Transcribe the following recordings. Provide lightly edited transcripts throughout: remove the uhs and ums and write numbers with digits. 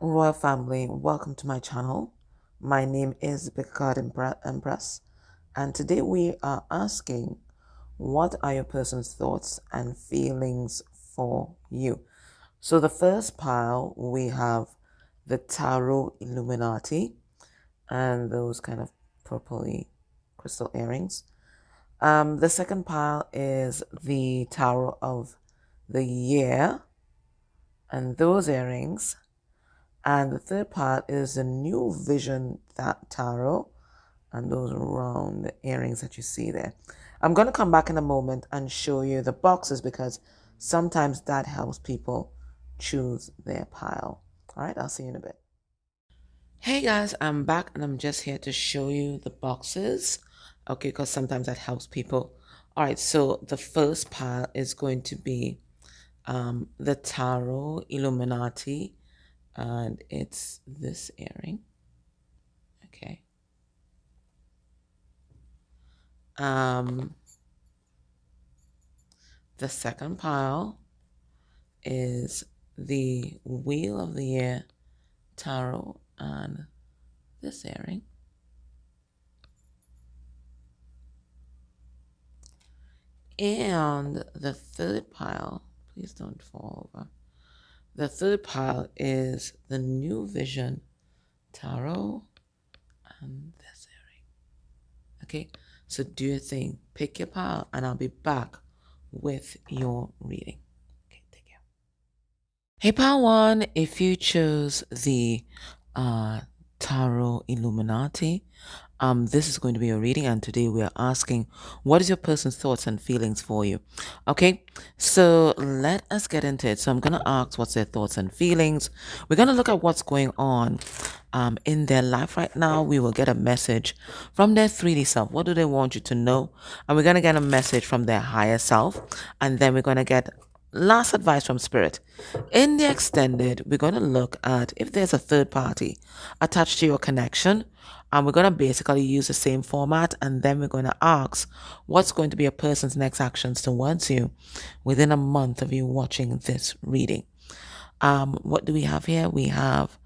Royal family, welcome to my channel. My name is Empress, and today we are asking, what are your person's thoughts and feelings for you? So the first pile, we have the Tarot Illuminati and those kind of purpley crystal earrings. The second pile is the Tarot of the Year and those earrings. And the third part is the New Vision Tarot and those round earrings that you see there. I'm going to come back in a moment and show you the boxes because sometimes that helps people choose their pile. All right, I'll see you in a bit. Hey guys, I'm back and I'm just here to show you the boxes. Okay, because sometimes that helps people. All right, so the first pile is going to be the Tarot Illuminati, and it's this earring. Okay. The second pile is the Wheel of the Year Tarot and this earring. And the third pile, please don't fall over. The third pile is the New Vision Tarot and this earring. Okay, so do your thing. Pick your pile and I'll be back with your reading. Okay, take care. Hey, pile one, if you chose the Tarot Illuminati, this is going to be a reading, and today we are asking, what is your person's thoughts and feelings for you? Okay, so let us get into it. So I'm going to ask what's their thoughts and feelings. We're going to look at what's going on in their life right now. We will get a message from their 3D self. What do they want you to know? And we're going to get a message from their higher self, and then we're going to get last advice from spirit. In the extended, we're going to look at if there's a third party attached to your connection, and we're going to basically use the same format, and then we're going to ask what's going to be a person's next actions towards you within a month of you watching this reading. What do we have here? We have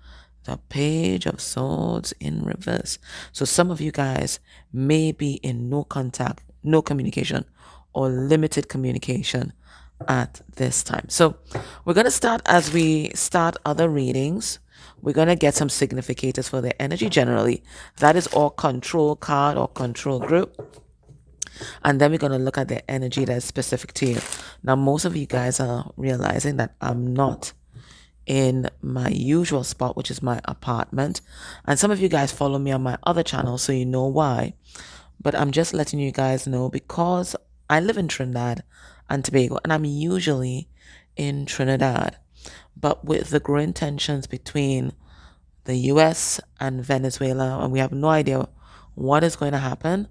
the Page of Swords in reverse. So some of you guys may be in no contact, no communication, or limited communication at this time. So we're going to start as we start other readings. We're going to get some significators for their energy generally. That is all control card or control group. And then we're going to look at their energy that is specific to you. Now, most of you guys are realizing that I'm not in my usual spot, which is my apartment. And some of you guys follow me on my other channel, so you know why. But I'm just letting you guys know because I live in Trinidad and Tobago, and I'm usually in Trinidad. But with the growing tensions between the US and Venezuela, and we have no idea what is going to happen,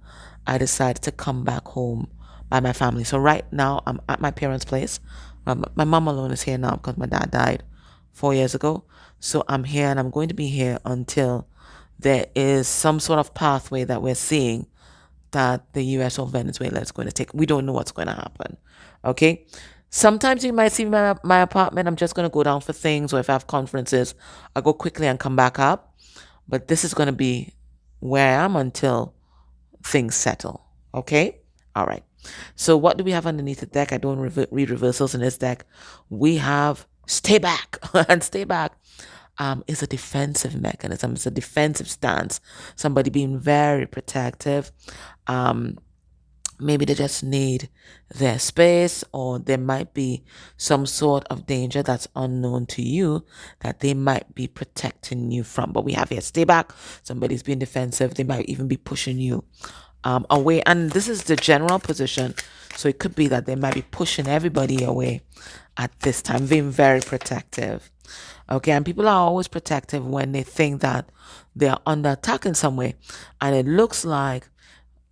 I decided to come back home by my family. So right now, I'm at my parents' place. My mom alone is here now because my dad died 4 years ago. So I'm here, and I'm going to be here until there is some sort of pathway that we're seeing that the US or Venezuela is going to take. We don't know what's going to happen. Okay. Sometimes you might see my apartment. I'm just going to go down for things, or if I have conferences, I'll go quickly and come back up. But this is going to be where I am until things settle. Okay. All right. So what do we have underneath the deck? I don't read reversals in this deck. We have stay back. And stay back is a defensive mechanism. It's a defensive stance. Somebody being very protective. Maybe they just need their space, or there might be some sort of danger that's unknown to you that they might be protecting you from. But we have here stay back. Somebody's being defensive. They might even be pushing you away. And this is the general position. So it could be that they might be pushing everybody away at this time, being very protective. Okay, and people are always protective when they think that they are under attack in some way. And it looks like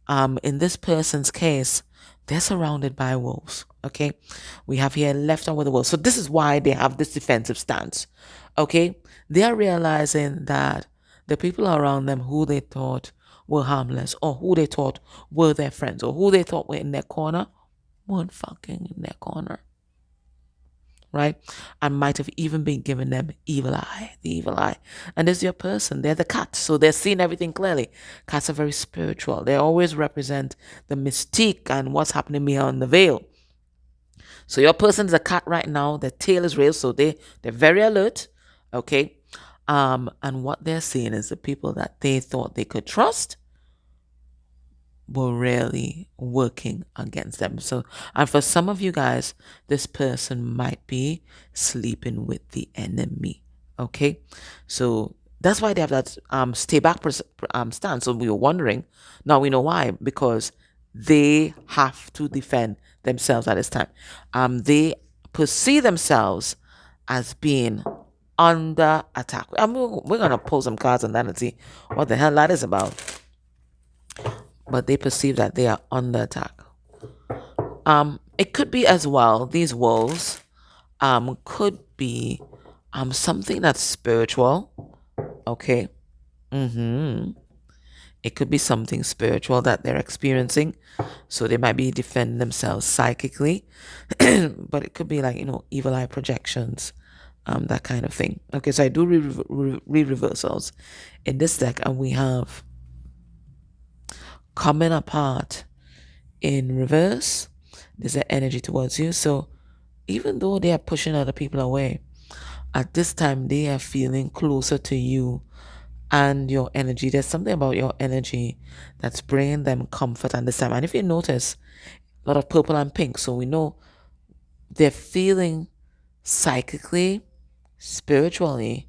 in this person's case, they're surrounded by wolves. Okay, we have here left on with the wolves. So this is why they have this defensive stance. Okay, they are realizing that the people around them who they thought were harmless, or who they thought were their friends, or who they thought were in their corner, weren't fucking in their corner. right? And might have even been giving them evil eye, the evil eye. And there's your person, they're the cat, so they're seeing everything clearly. Cats are very spiritual. They always represent the mystique and what's happening behind the veil. So your person is a cat right now, their tail is raised, so they're very alert, okay? And what they're seeing is the people that they thought they could trust were really working against them. So, and for some of you guys, this person might be sleeping with the enemy. Okay, so that's why they have that stay back stance. So we were wondering. Now we know why, because they have to defend themselves at this time. They perceive themselves as being under attack. We're gonna pull some cards on that and see what the hell that is about. But they perceive that they are under attack. It could be as well, these wolves could be something that's spiritual. Okay. It could be something spiritual that they're experiencing. So they might be defending themselves psychically. But it could be like, evil eye projections, that kind of thing. Okay, so I do reversals in this deck, and we have coming apart in reverse. There's an energy towards you. So even though they are pushing other people away, at this time they are feeling closer to you and your energy. There's something about your energy that's bringing them comfort at this time. And if you notice, a lot of purple and pink. So we know they're feeling psychically, spiritually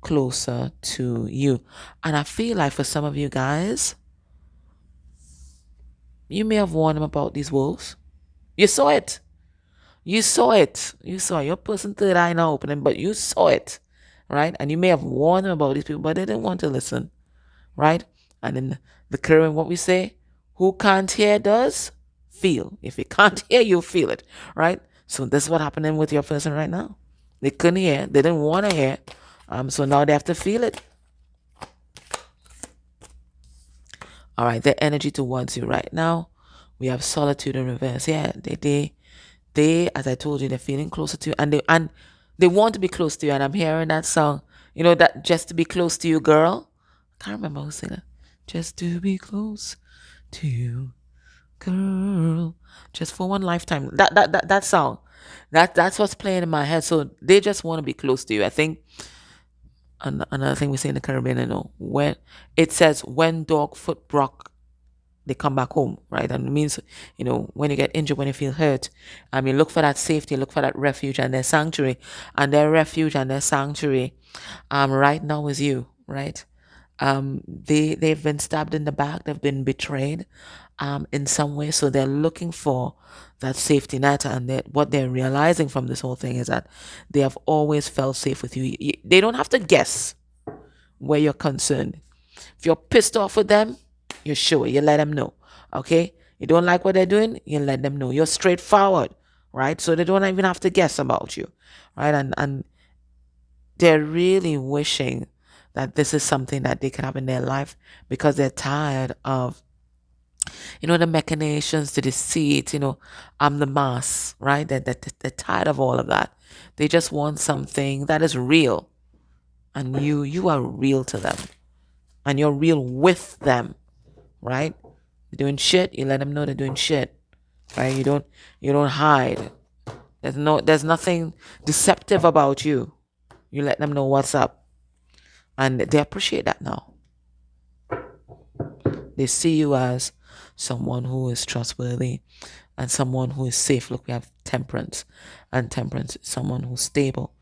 closer to you. And I feel like for some of you guys, you may have warned them about these wolves. You saw it. You saw it. You saw your person third eye now opening, but you saw it, right? And you may have warned them about these people, but they didn't want to listen, right? And in the current, what we say, who can't hear does feel. If you can't hear, you feel it, right? So this is what happening with your person right now. They couldn't hear. They didn't want to hear. So now they have to feel it. All right, the energy towards you right now. We have solitude in reverse. Yeah, they, as I told you, they're feeling closer to you, and they want to be close to you. And I'm hearing that song, that just to be close to you, girl. I can't remember who sang it. Just to be close to you, girl. Just for one lifetime. That song. That's what's playing in my head. So they just want to be close to you. I think another thing we say in the Caribbean, when it says when dog foot broke, they come back home, right? And it means, when you get injured, when you feel hurt, look for that safety, look for that refuge and their sanctuary. And their refuge and their sanctuary right now is you, right? They've been stabbed in the back, they've been betrayed in some way. So they're looking for that safety net, and what they're realizing from this whole thing is that they have always felt safe with you. They don't have to guess where you're concerned. If you're pissed off with them, you show it. You let them know. Okay? You don't like what they're doing, you let them know. You're straightforward, right? So they don't even have to guess about you, right? And they're really wishing that this is something that they can have in their life, because they're tired of, the machinations, the deceit, the mask, right? They're tired of all of that. They just want something that is real. And you are real to them. And you're real with them, right? They're doing shit, you let them know they're doing shit, right? You don't hide. There's nothing deceptive about you. You let them know what's up. And they appreciate that now. They see you as someone who is trustworthy and someone who is safe. Look, we have temperance. And temperance is someone who's stable.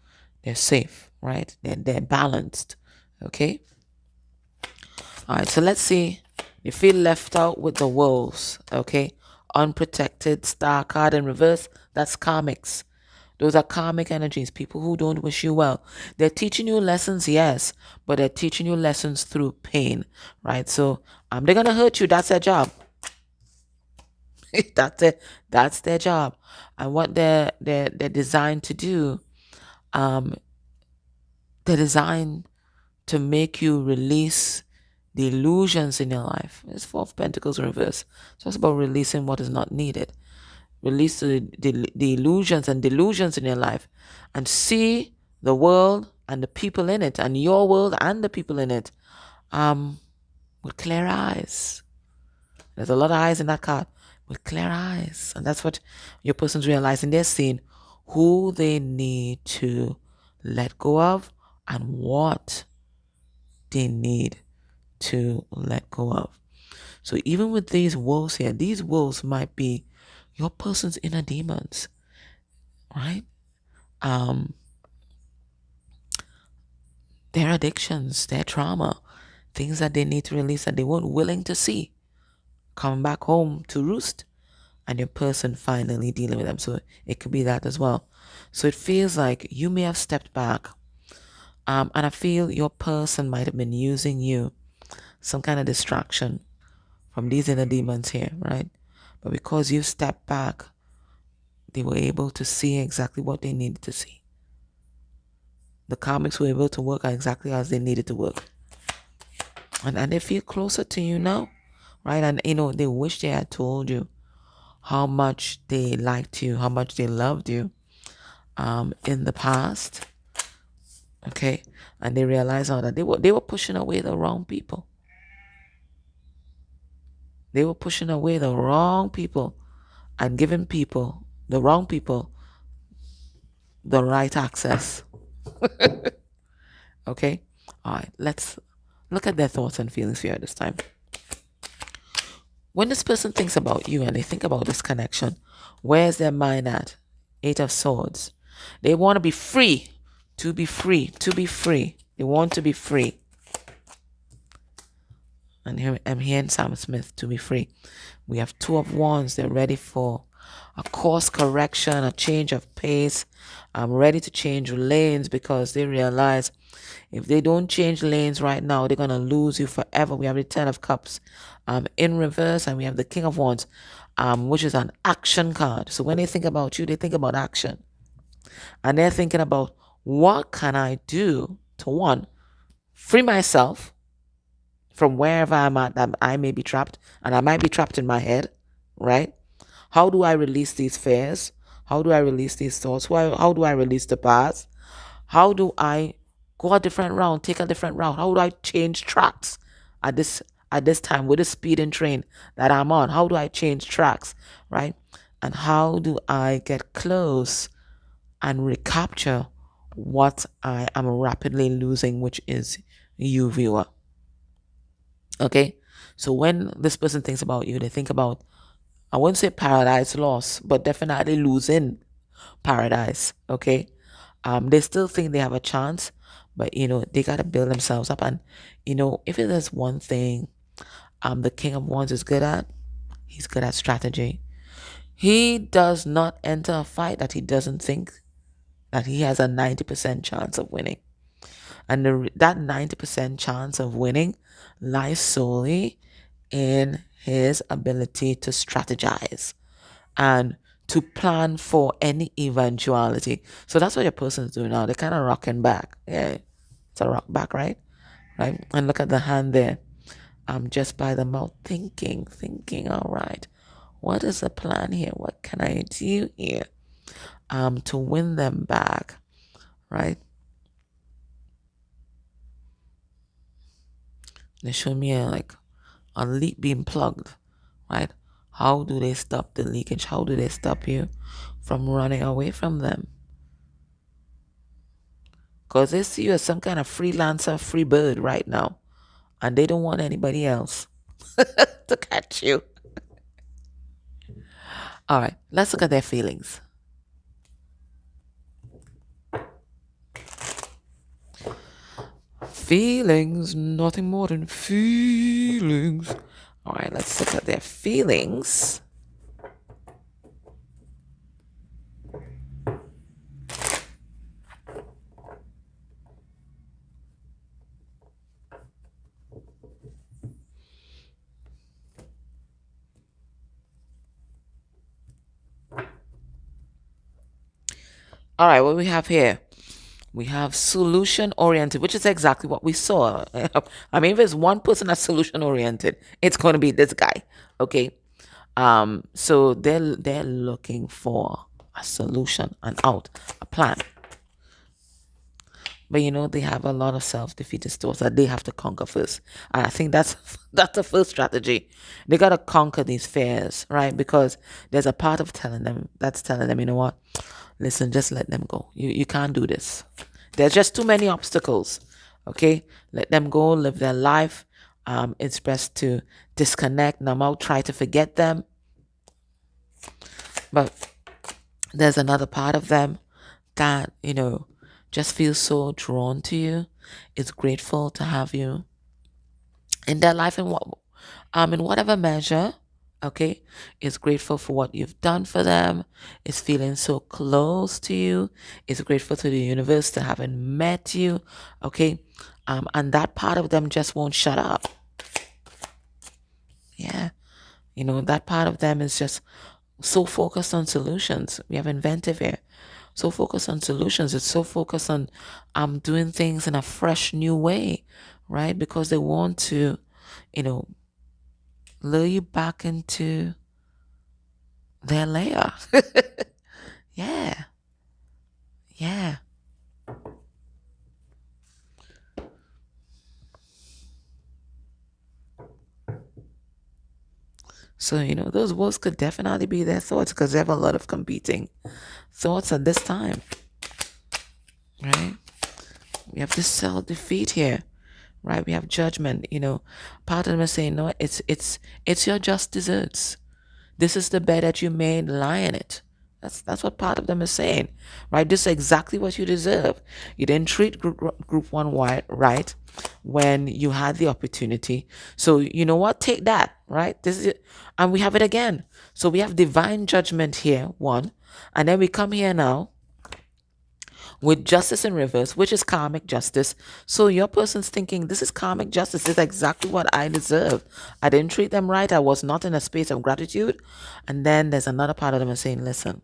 They're safe, right? They're balanced. Okay? All right, so let's see. You feel left out with the wolves. Okay? Unprotected, star card in reverse. That's karmics. Those are karmic energies, people who don't wish you well. They're teaching you lessons, yes, but they're teaching you lessons through pain, right? So they're going to hurt you. That's their job. That's their job. And what they're designed to do, they're designed to make you release the illusions in your life. It's Four of Pentacles reverse. So it's about releasing what is not needed. Release the illusions and delusions in your life, and see the world and the people in it, and your world and the people in it, with clear eyes. There's a lot of eyes in that card, with clear eyes. And that's what your person's realizing. They're seeing who they need to let go of and what they need to let go of. So even with these wolves here, these wolves might be your person's inner demons, right? Their addictions, their trauma, things that they need to release that they weren't willing to see, coming back home to roost, and your person finally dealing with them. So it could be that as well. So it feels like you may have stepped back, and I feel your person might have been using you, some kind of distraction from these inner demons here, right? But because you stepped back, they were able to see exactly what they needed to see. The karmics were able to work exactly as they needed to work. And they feel closer to you now, right? And, they wish they had told you how much they liked you, how much they loved you in the past, okay? And they realized now that they were pushing away the wrong people. They were pushing away the wrong people and giving the wrong people, the right access. Okay? All right, let's look at their thoughts and feelings here this time. When this person thinks about you and they think about this connection, where's their mind at? 8 of Swords. They want to be free. To be free. To be free. They want to be free. And here I'm hearing Sam Smith, to be free. We have 2 of Wands. They're ready for a course correction, a change of pace. I'm ready to change lanes because they realize if they don't change lanes right now, they're going to lose you forever. We have the 10 of Cups in reverse, and we have the King of Wands, which is an action card. So when they think about you, they think about action. And they're thinking about, what can I do to, one, free myself from wherever I'm at that I may be trapped, and I might be trapped in my head, right? How do I release these fears? How do I release these thoughts? How do I release the past? How do I go a different route, take a different route? How do I change tracks at this time with the speeding train that I'm on? How do I change tracks, right? And how do I get close and recapture what I am rapidly losing, which is you, viewer? Okay, so when this person thinks about you, they think about, I wouldn't say paradise lost, but definitely losing paradise. Okay, they still think they have a chance, but they gotta build themselves up. And if it is one thing, the King of Wands is good at, he's good at strategy. He does not enter a fight that he doesn't think that he has a 90% chance of winning. And that 90% chance of winning lies solely in his ability to strategize and to plan for any eventuality. So that's what your person is doing now. They're kind of rocking back. Yeah, it's a rock back, right? Right? And look at the hand there. Just by the mouth, thinking, all right, what is the plan here? What can I do here to win them back, right? They show me a leak being plugged, right? How do they stop the leakage? How do they stop you from running away from them? Because they see you as some kind of freelancer, free bird right now. And they don't want anybody else to catch you. All right, let's look at their feelings. Feelings, nothing more than feelings. All right, let's look at their feelings. All right, what we have here? We have solution-oriented, which is exactly what we saw. I mean, if there's one person that's solution-oriented, it's going to be this guy, okay? So they're looking for a solution, an out, a plan. But they have a lot of self-defeatist thoughts that they have to conquer first. And I think that's that's the first strategy. They gotta conquer these fears, right? Because there's a part of telling them, you know what? Listen, just let them go. You can't do this. There's just too many obstacles. Okay? Let them go, live their life. It's best to disconnect. Now try to forget them. But there's another part of them that, just feels so drawn to you. Is grateful to have you in their life in whatever measure. Okay, is grateful for what you've done for them, is feeling so close to you, is grateful to the universe to having met you. Okay, and that part of them just won't shut up. Yeah, that part of them is just so focused on solutions. We have inventive here. So focused on solutions. It's so focused on doing things in a fresh new way, right? Because they want to, you know, lure you back into their layer. Yeah. Yeah. So, those words could definitely be their thoughts because they have a lot of competing thoughts at this time, right? We have this self defeat here, right? We have judgment. Part of them is saying, no, it's your just desserts. This is the bed that you made. Lie in it. That's what part of them is saying, right? This is exactly what you deserve. You didn't treat group one right when you had the opportunity. So you know what? Take that, right? This is it, and we have it again. So we have divine judgment here, one, and then we come here now with justice in reverse, which is karmic justice. So your person's thinking, this is karmic justice. This is exactly what I deserve. I didn't treat them right. I was not in a space of gratitude. And then there's another part of them saying, listen,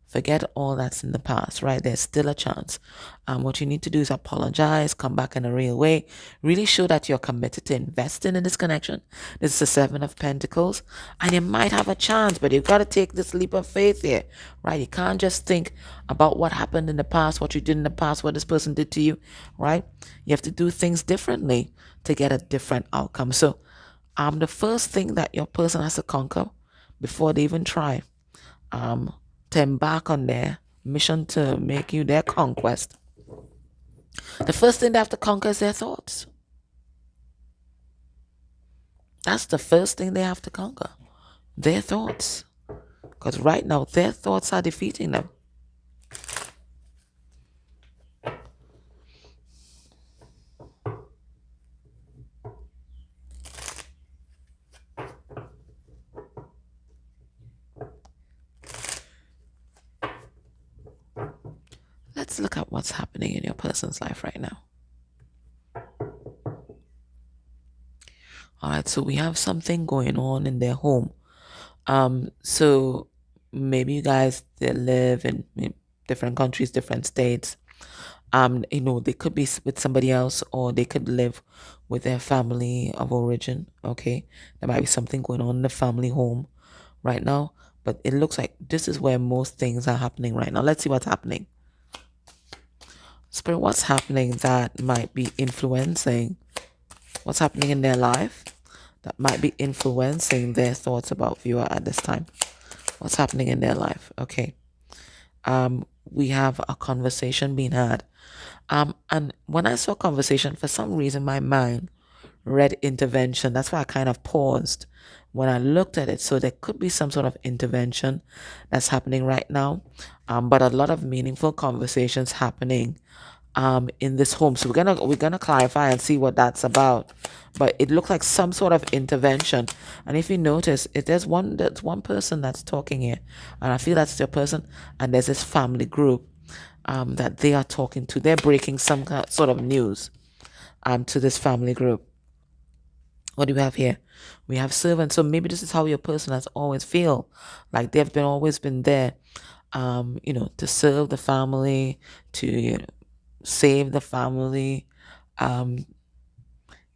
forget all that's in the past, right? There's still a chance. What you need to do is apologize, come back in a real way, really show that you're committed to investing in this connection. This is the Seven of Pentacles, and you might have a chance, but you've got to take this leap of faith here, right? You can't just think about what happened in the past, what you did in the past, what this person did to you, right? You have to do things differently to get a different outcome. So, the first thing that your person has to conquer before they even try, to embark on their mission to make you their conquest, the first thing they have to conquer is their thoughts. That's the first thing they have to conquer. Their thoughts. Because right now, their thoughts are defeating them. Let's look at what's happening in your person's life right now. All right, so we have something going on in their home. So maybe you guys, they live in different countries, different states. They could be with somebody else, or they could live with their family of origin. Okay, there might be something going on in the family home right now, but it looks like this is where most things are happening right now. Let's see what's happening. Spirit, what's happening that might be influencing what's happening in their life that might be influencing their thoughts about viewer at this time? What's happening in their life? Okay. We have a conversation being had. And when I saw conversation, for some reason my mind read intervention. That's why I kind of paused when I looked at it. So there could be some sort of intervention that's happening right now. But a lot of meaningful conversations happening in this home. So we're gonna clarify and see what that's about. But it looked like some sort of intervention. And if you notice, there's one person that's talking here, and I feel that's your person. And there's this family group that they are talking to. They're breaking some sort of news to this family group. What do we have here? We have servants. So maybe this is how your person has always feel, like they've been always been there, to serve the family, to save the family, and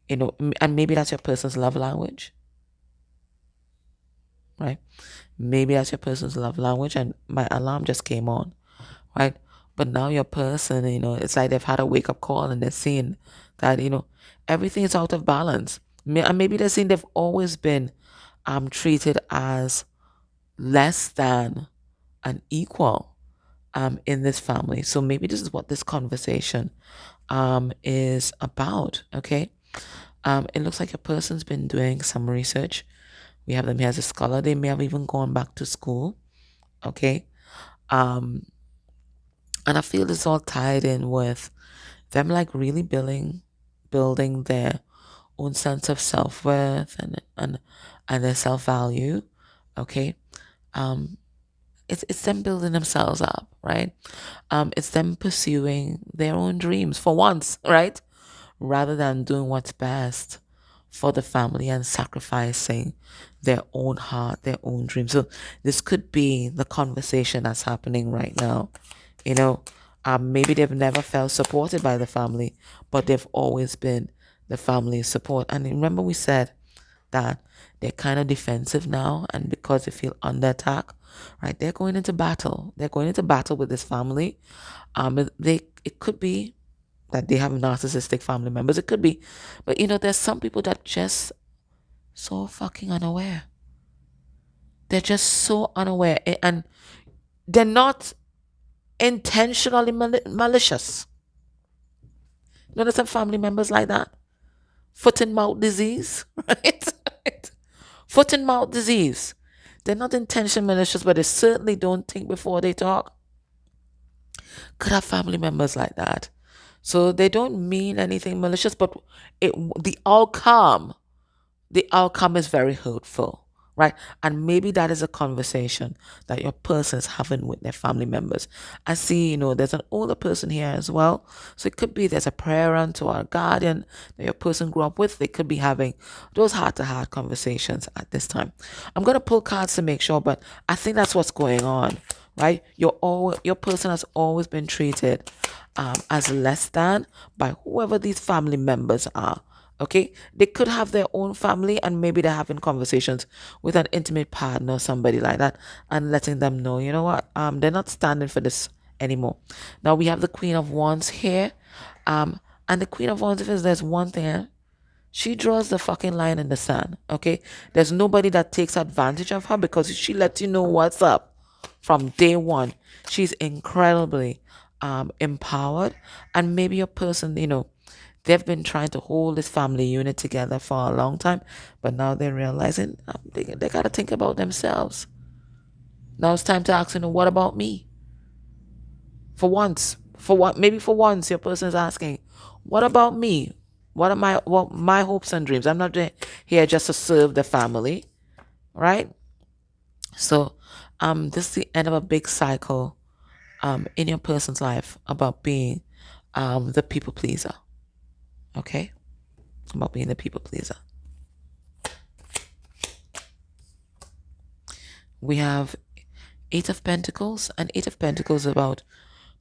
maybe that's your person's love language, right? Maybe that's your person's love language, and my alarm just came on, right? But now your person, it's like they've had a wake up call and they're seeing that, everything is out of balance. And maybe they're seeing they've always been treated as less than an equal in this family. So maybe this is what this conversation is about, okay? It looks like a person's been doing some research. We have them here as a scholar. They may have even gone back to school, okay? Um, and I feel it's all tied in with them like really building their own sense of self-worth and their self-value, okay? Um, it's them building themselves up, right? It's them pursuing their own dreams for once, right? Rather than doing what's best for the family and sacrificing their own heart, their own dreams. So this could be the conversation that's happening right now. You know, maybe they've never felt supported by the family, but they've always been the family's support. And remember we said that they're kind of defensive now, and because they feel under attack, right? They're going into battle. They're going into battle with this family. It could be that they have narcissistic family members. It could be, but there's some people that just so fucking unaware. They're just so unaware, and they're not intentionally malicious. You know, there's some family members like that. Foot and mouth disease, right? Foot and mouth disease. They're not intentionally malicious, but they certainly don't think before they talk. Could have family members like that. So they don't mean anything malicious, but the outcome is very hurtful, right? And maybe that is a conversation that your person is having with their family members. I see, there's an older person here as well. So it could be there's a parent or a guardian that your person grew up with. They could be having those heart-to-heart conversations at this time. I'm going to pull cards to make sure, but I think that's what's going on, right? Your person has always been treated as less than by whoever these family members are. Okay, they could have their own family, and maybe they're having conversations with an intimate partner or somebody like that, and letting them know, you know what, they're not standing for this anymore. Now we have the Queen of Wands here, and the Queen of Wands, if there's one thing, she draws the fucking line in the sand. Okay, there's nobody that takes advantage of her because she lets you know what's up from day one. She's incredibly empowered, and maybe your person, they've been trying to hold this family unit together for a long time, but now they're realizing they got to think about themselves. Now it's time to ask, what about me? For once, maybe for once, your person is asking, what about me? What my hopes and dreams? I'm not here just to serve the family, right? So, this is the end of a big cycle, in your person's life about being, the people pleaser. Okay, about being the people pleaser. We have Eight of Pentacles, and Eight of Pentacles about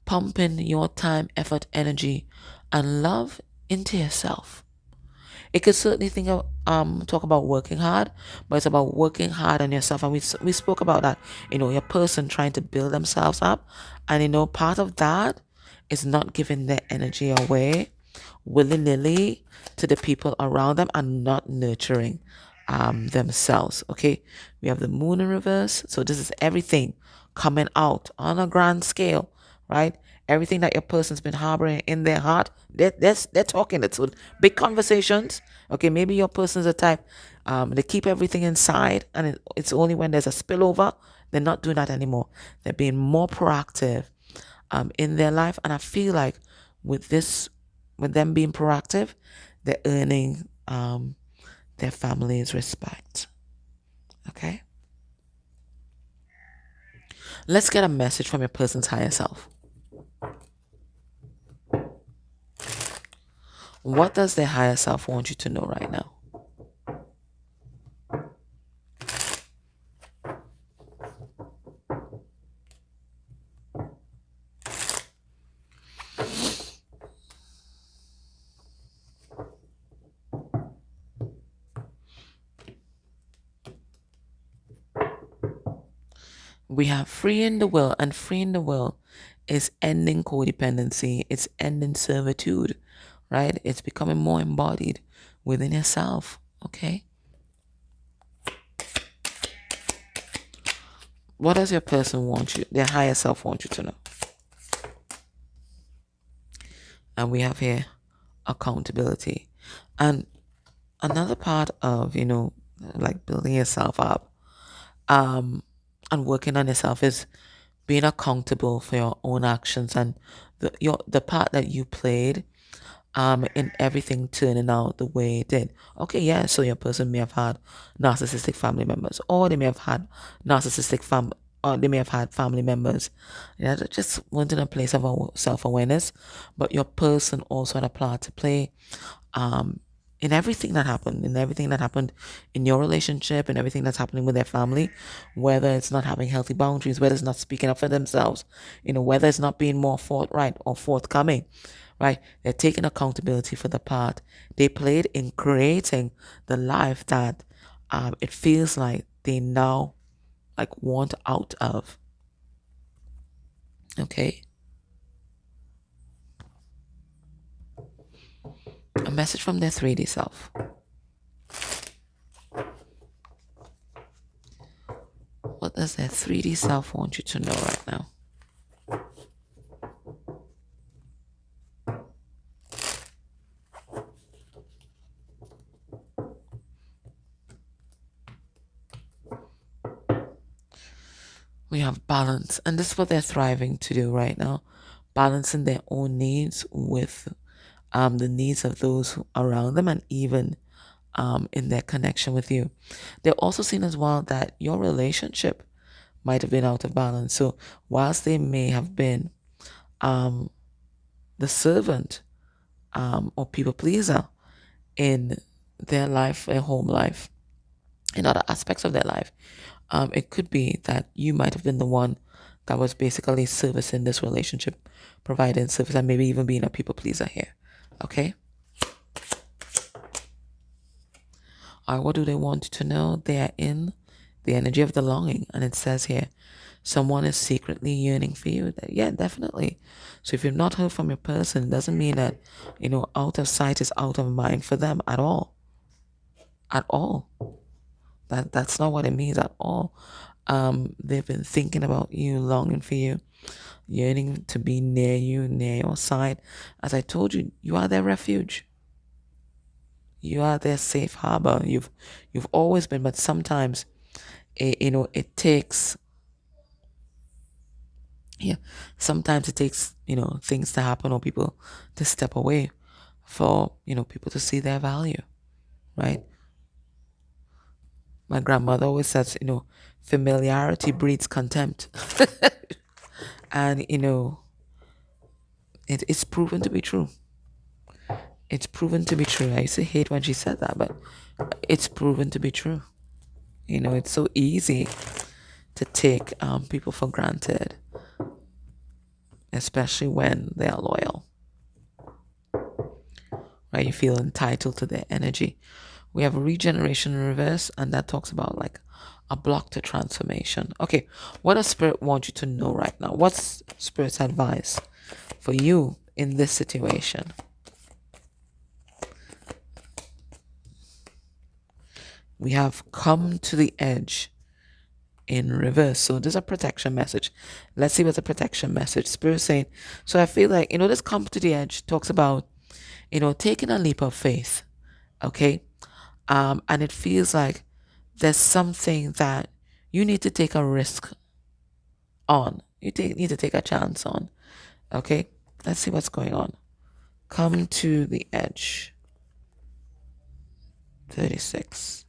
pumping your time, effort, energy, and love into yourself. It could certainly talk about working hard, but it's about working hard on yourself. And we spoke about that, your person trying to build themselves up. And, part of that is not giving their energy away willy-nilly to the people around them and not nurturing themselves. Okay, we have the Moon in reverse. So this is everything coming out on a grand scale, right? Everything that your person's been harboring in their heart, they're talking it. So big conversations. Okay, maybe your person's a type, they keep everything inside, and it's only when there's a spillover, they're not doing that anymore. They're being more proactive in their life. And I feel like with them being proactive, they're earning their family's respect. Okay? Let's get a message from your person's higher self. What does their higher self want you to know right now? We have freeing the will, and freeing the will is ending codependency, it's ending servitude, right? It's becoming more embodied within yourself, okay? What does your person want you, their higher self want you to know? And we have here accountability. And another part of, like building yourself up, and working on yourself is being accountable for your own actions and the part that you played in everything turning out the way it did. Okay, yeah, so your person may have had narcissistic family members, or they may have had or they may have had family members that just weren't in a place of self-awareness, but your person also had a part to play um, in everything that happened in your relationship, and everything that's happening with their family, whether it's not having healthy boundaries, whether it's not speaking up for themselves, whether it's not being more forthright or forthcoming, right? They're taking accountability for the part they played in creating the life that it feels like they now like want out of. Okay. A message from their 3D self. What does their 3D self want you to know right now? We have balance, and this is what they're thriving to do right now, balancing their own needs with the needs of those around them, and even in their connection with you. They're also seeing as well that your relationship might have been out of balance. So whilst they may have been the servant or people pleaser in their life, their home life, in other aspects of their life, it could be that you might have been the one that was basically servicing this relationship, providing service, and maybe even being a people pleaser here. Okay? All right, what do they want you to know? They are in the energy of the longing, and it says here, someone is secretly yearning for you. Yeah, definitely. So if you've not heard from your person, it doesn't mean that, out of sight is out of mind for them at all. At all. That's not what it means at all. They've been thinking about you, longing for you, yearning to be near you, near your side. As I told you, you are their refuge. You are their safe harbor. You've always been, but sometimes, it takes. Yeah, sometimes it takes things to happen or people to step away for people to see their value, right? My grandmother always says, familiarity breeds contempt. And, it's proven to be true. It's proven to be true. I used to hate when she said that, but it's proven to be true. It's so easy to take people for granted, especially when they are loyal. Right? You feel entitled to their energy. We have regeneration in reverse, and that talks about like a block to transformation. Okay, what does Spirit want you to know right now? What's Spirit's advice for you in this situation? We have come to the edge in reverse. So there's a protection message. Let's see what's a protection message. Spirit saying, so I feel like, this come to the edge talks about, taking a leap of faith. Okay. And it feels like there's something that you need to take a risk on. Need to take a chance on. Okay. Let's see what's going on. Come to the edge. 36.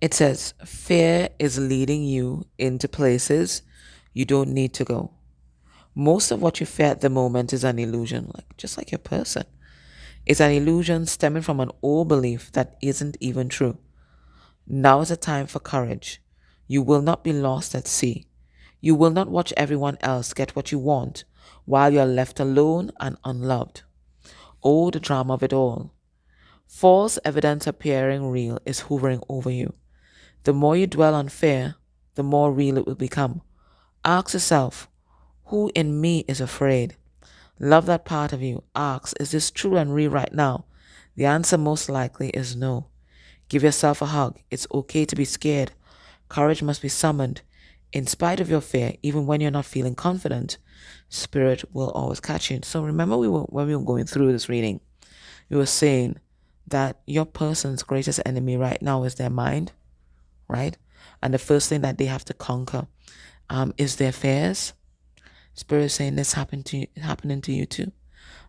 It says, fear is leading you into places you don't need to go. Most of what you fear at the moment is an illusion, just like your person. It's an illusion stemming from an old belief that isn't even true. Now is a time for courage. You will not be lost at sea. You will not watch everyone else get what you want while you are left alone and unloved. Oh, the drama of it all. False evidence appearing real is hovering over you. The more you dwell on fear, the more real it will become. Ask yourself, who in me is afraid? Love that part of you. Ask, is this true and real right now? The answer most likely is no. Give yourself a hug. It's okay to be scared. Courage must be summoned. In spite of your fear, even when you're not feeling confident, spirit will always catch you. So remember when we were going through this reading, we were saying that your person's greatest enemy right now is their mind, right? And the first thing that they have to conquer is their fears. Spirit is saying this happening to you too,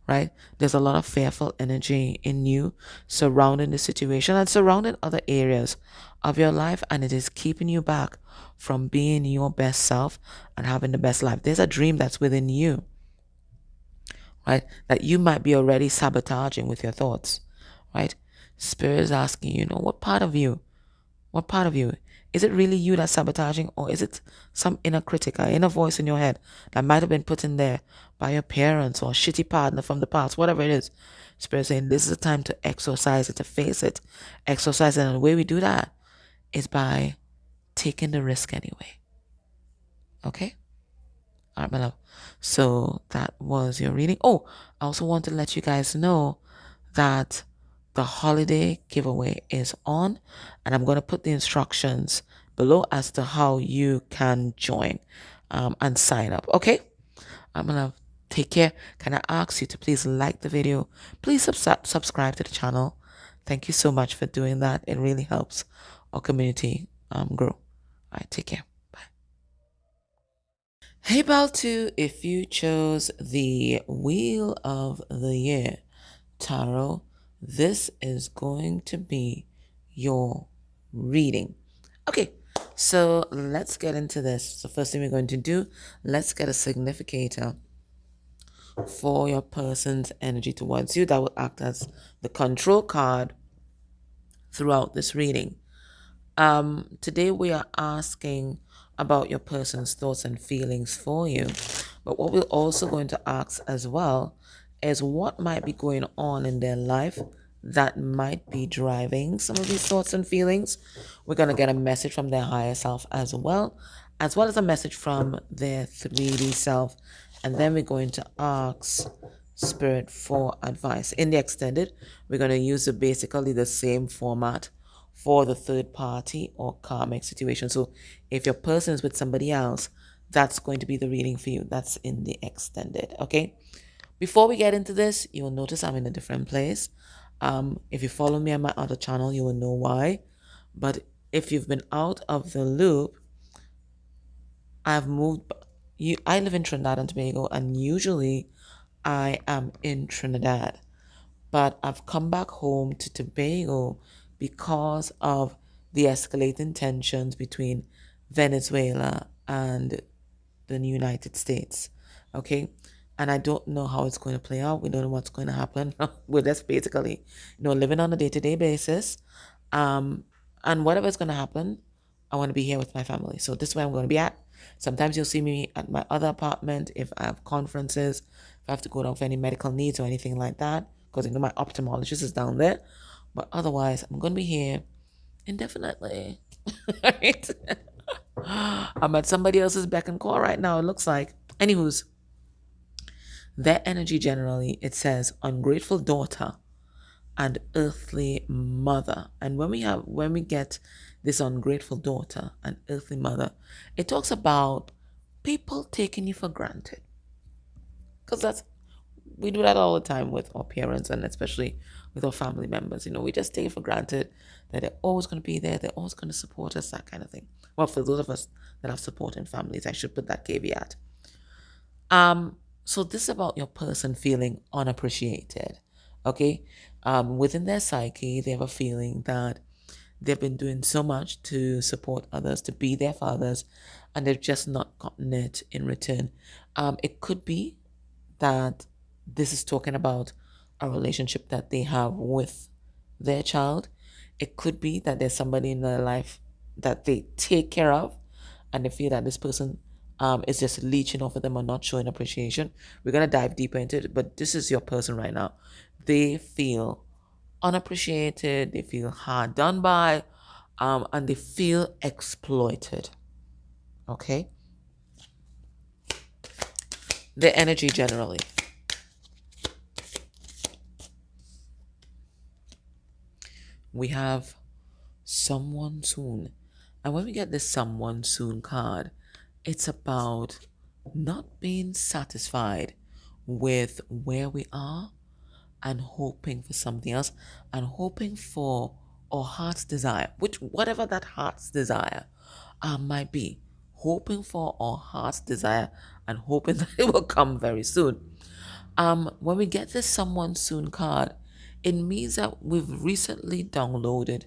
right? There's a lot of fearful energy in you surrounding the situation and surrounding other areas of your life, and it is keeping you back from being your best self and having the best life. There's a dream that's within you, right? That you might be already sabotaging with your thoughts, right? Spirit is asking you, what part of you? What part of you? Is it really you that's sabotaging, or is it some inner critic, or inner voice in your head that might have been put in there by your parents or a shitty partner from the past, whatever it is? Spirit saying this is the time to exorcise it, to face it, exorcise it. And the way we do that is by taking the risk anyway. Okay? All right, my love. So that was your reading. Oh, I also want to let you guys know that the holiday giveaway is on, and I'm going to put the instructions below as to how you can join and sign up. Okay? I'm going to take care. Can I ask you to please like the video? Please subscribe to the channel. Thank you so much for doing that. It really helps our community grow. All right, take care. Bye. Hey, Baltu, if you chose the Wheel of the Year Tarot, this is going to be your reading. Okay, so let's get into this. So first thing we're going to do, let's get a significator for your person's energy towards you that will act as the control card throughout this reading. Today we are asking about your person's thoughts and feelings for you, but what we're also going to ask as well is what might be going on in their life that might be driving some of these thoughts and feelings. We're going to get a message from their higher self as well as a message from their 3D self, and then we're going to ask spirit for advice. In the extended, we're going to use basically the same format for the third party or karmic situation. So if your person is with somebody else, that's going to be the reading for you. That's in the extended. Okay. Before we get into this, you will notice I'm in a different place. If you follow me on my other channel, you will know why. But if you've been out of the loop, I've moved. I live in Trinidad and Tobago, and usually I am in Trinidad. But I've come back home to Tobago because of the escalating tensions between Venezuela and the United States. Okay? And I don't know how it's going to play out. We don't know what's going to happen. We're just basically, living on a day-to-day basis. And whatever's going to happen, I want to be here with my family. So this is where I'm going to be at. Sometimes you'll see me at my other apartment if I have conferences, if I have to go down for any medical needs or anything like that, because my ophthalmologist is down there. But otherwise, I'm going to be here indefinitely. Right? I'm at somebody else's beck and call right now, it looks like. Anywho's, their energy generally, it says ungrateful daughter and earthly mother. And when we get this ungrateful daughter and earthly mother, it talks about people taking you for granted. Because we do that all the time with our parents and especially with our family members. We just take it for granted that they're always going to be there, they're always going to support us, that kind of thing. Well, for those of us that have supporting families, I should put that caveat. So this is about your person feeling unappreciated. Okay? Within their psyche, they have a feeling that they've been doing so much to support others, to be there for others, and they've just not gotten it in return. It could be that this is talking about a relationship that they have with their child. It could be that there's somebody in their life that they take care of, and they feel that this person is just leeching off of them or not showing appreciation. We're going to dive deeper into it, but this is your person right now. They feel unappreciated, they feel hard done by, and they feel exploited. Okay? The energy generally. We have someone soon. And when we get this someone soon card, it's about not being satisfied with where we are and hoping for something else and hoping for our heart's desire, which whatever that heart's desire might be, hoping for our heart's desire and hoping that it will come very soon. When we get this someone soon card, it means that we've recently downloaded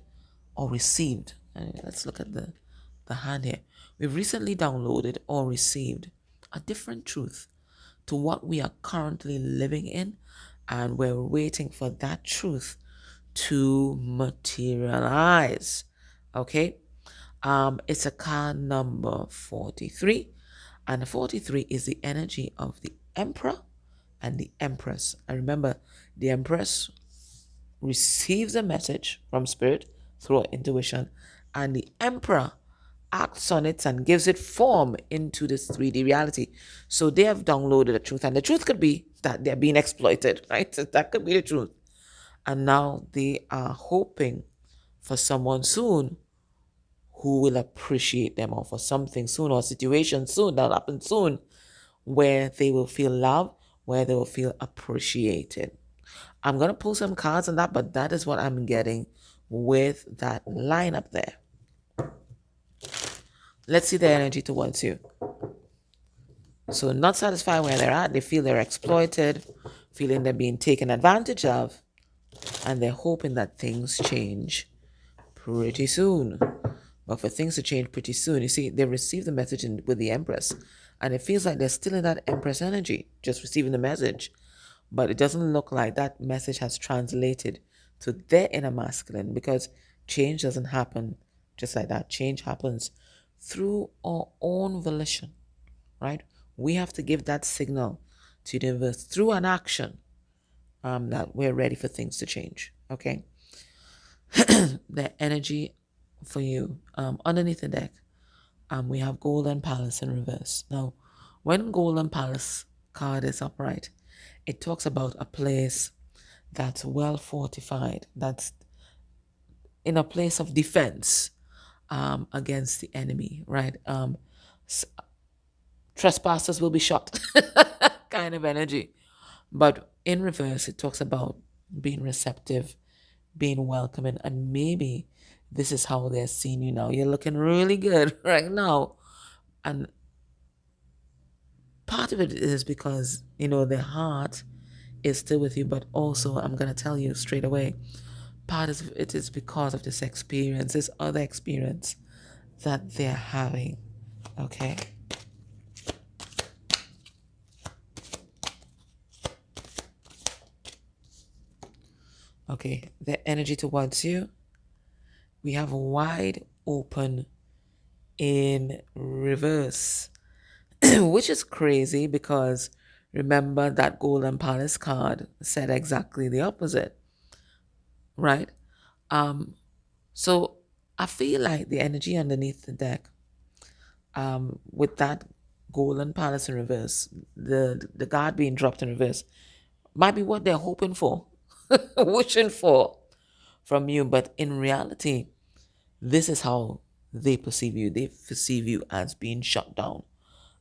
or received. Let's look at the hand here. We've recently downloaded or received a different truth to what we are currently living in, and we're waiting for that truth to materialize. Okay? It's a card number 43, and 43 is the energy of the Emperor and the Empress. And remember, the Empress receives a message from Spirit through intuition, and the Emperor acts on it and gives it form into this 3D reality. So they have downloaded the truth, and the truth could be that they're being exploited, right? So that could be the truth. And now they are hoping for someone soon who will appreciate them, or for something soon, or a situation soon that'll happen soon, where they will feel love, where they will feel appreciated. I'm going to pull some cards on that, but that is what I'm getting with that line up there. Let's see the energy towards you. So not satisfied where they're at. They feel they're exploited, feeling they're being taken advantage of, and they're hoping that things change pretty soon. But for things to change pretty soon, you see, they received the message with the Empress, and it feels like they're still in that Empress energy, just receiving the message. But it doesn't look like that message has translated to their inner masculine, because change doesn't happen just like that. Change happens through our own volition, right? We have to give that signal to the universe through an action that we're ready for things to change, okay? The energy for you underneath the deck, we have Golden Palace in reverse. Now, when Golden Palace card is upright, it talks about a place that's well fortified, that's in a place of defense against the enemy, right? Trespassers will be shot, kind of energy. But in reverse, it talks about being receptive, being welcoming, and maybe this is how they're seeing you now. You're looking really good right now. And part of it is because, their heart is still with you, but also, I'm going to tell you straight away, part of it is because of this experience, this other experience that they're having, okay? Okay, the energy towards you, we have wide open in reverse, which is crazy because remember that Golden Palace card said exactly the opposite, right? So I feel like the energy underneath the deck, with that Golden Palace in reverse, the card being dropped in reverse, might be what they're hoping for, wishing for from you. But in reality, this is how they perceive you. They perceive you as being shut down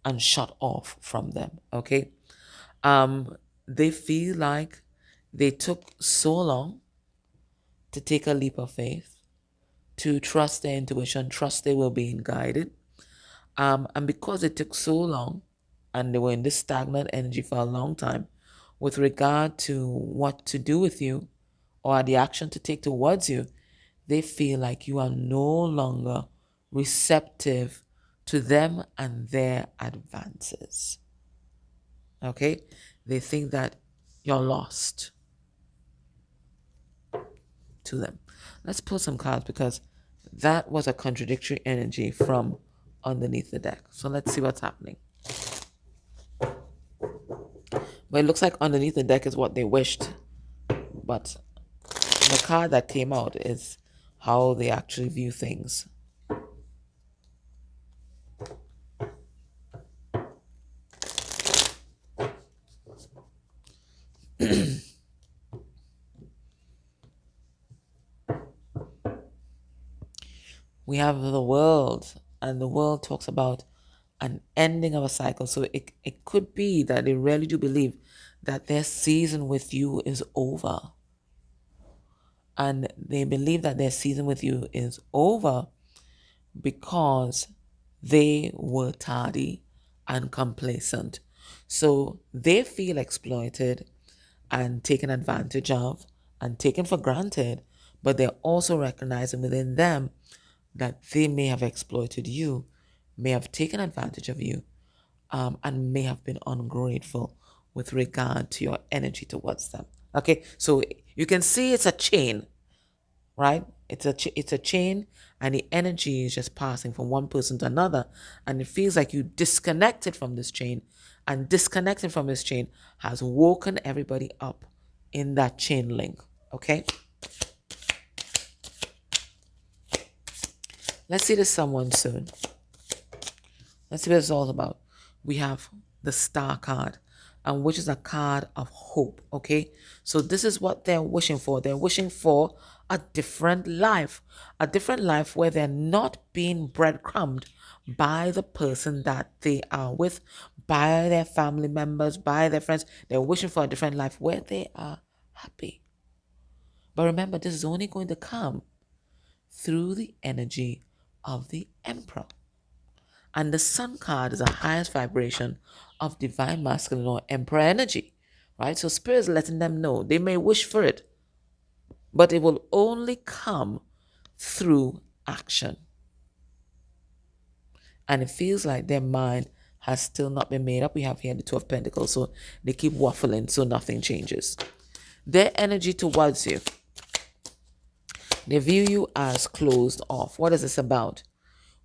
and shut off from them, okay? They feel like they took so long to take a leap of faith, to trust their intuition, trust they were being guided. And because it took so long and they were in this stagnant energy for a long time with regard to what to do with you or the action to take towards you, they feel like you are no longer receptive to them and their advances. Okay? They think that you're lost to them. Let's pull some cards because that was a contradictory energy from underneath the deck. So let's see what's happening. But it looks like underneath the deck is what they wished. But the card that came out is how they actually view things. We have the world, and the world talks about an ending of a cycle. So it could be that they really do believe that their season with you is over. And they believe that their season with you is over because they were tardy and complacent. So they feel exploited and taken advantage of and taken for granted, but they're also recognizing within them that they may have exploited you, may have taken advantage of you, and may have been ungrateful with regard to your energy towards them. Okay, so you can see it's a chain, right? It's a chain, and the energy is just passing from one person to another, and it feels like you disconnected from this chain, and disconnecting from this chain has woken everybody up in that chain link. Okay, let's see this someone soon. Let's see what it's all about. We have the Star card, and which is a card of hope. Okay, so this is what they're wishing for. They're wishing for a different life where they're not being breadcrumbed by the person that they are with, by their family members, by their friends. They're wishing for a different life where they are happy. But remember, this is only going to come through the energy of the Emperor. And the Sun card is the highest vibration of divine masculine or Emperor energy, right? So Spirit is letting them know they may wish for it, but it will only come through action. And it feels like their mind has still not been made up. We have here the Two of Pentacles, so they keep waffling, so nothing changes. Their energy towards you, they view you as closed off. What is this about?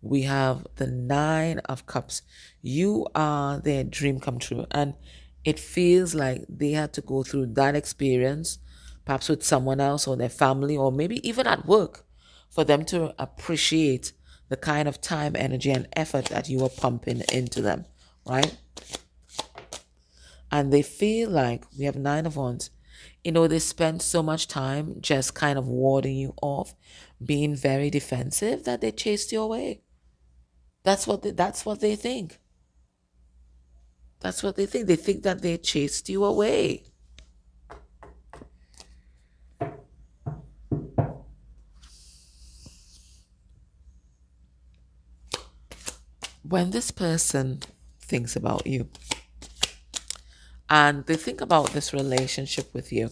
We have the Nine of Cups. You are their dream come true. And it feels like they had to go through that experience, perhaps with someone else or their family, or maybe even at work, for them to appreciate the kind of time, energy, and effort that you were pumping into them, right? And they feel like, we have Nine of Wands, they spend so much time just kind of warding you off, being very defensive, that they chased you away. That's what they think. That's what they think. They think that they chased you away. When this person thinks about you and they think about this relationship with you,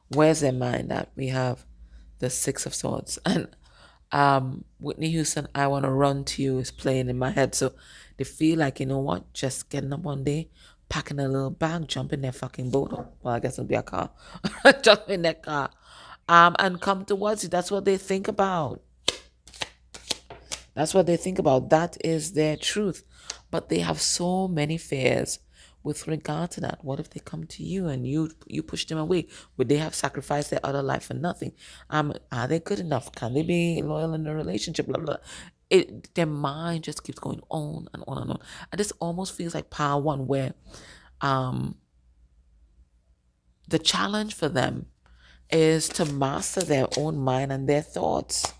where's their mind at? We have the Six of Swords. And Whitney Houston, I Want to Run to You is playing in my head. So they feel like, you know what, just getting up one day, packing a little bag, jump in their fucking boat. Well, I guess it'll be a car. Jump in their car. And come towards you. That's what they think about. That's what they think about. That is their truth. But they have so many fears with regard to that. What if they come to you and you push them away? Would they have sacrificed their other life for nothing? Are they good enough? Can they be loyal in the relationship? Blah, blah. Their mind just keeps going on and on and on. And this almost feels like Power One, where the challenge for them is to master their own mind and their thoughts.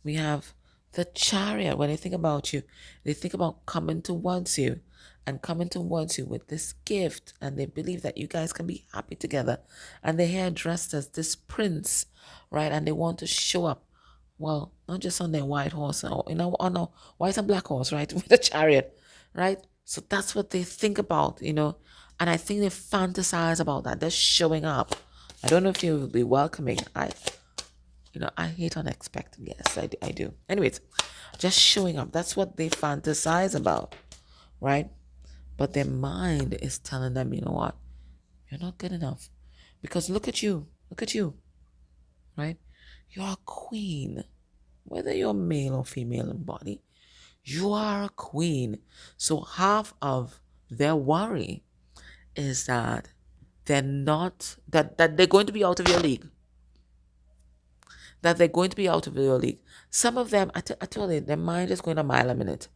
We have the Chariot. When they think about you, they think about coming towards you and coming towards you with this gift. And they believe that you guys can be happy together. And they're here dressed as this prince, right? And they want to show up. Well, not just on their white horse, or, on a white and black horse, right? With a chariot, right? So that's what they think about, And I think they fantasize about that. They're showing up. I don't know if you will be welcoming. I hate unexpected. Yes, I do. Anyways, just showing up. That's what they fantasize about, right? But their mind is telling them, you know what? You're not good enough. Because look at you. Look at you, right? You're a queen. Whether you're male or female in body, you are a queen. So half of their worry is that they're not, that they're going to be out of your league. That they're going to be out of your league. Some of them, I tell you, their mind is going a mile a minute.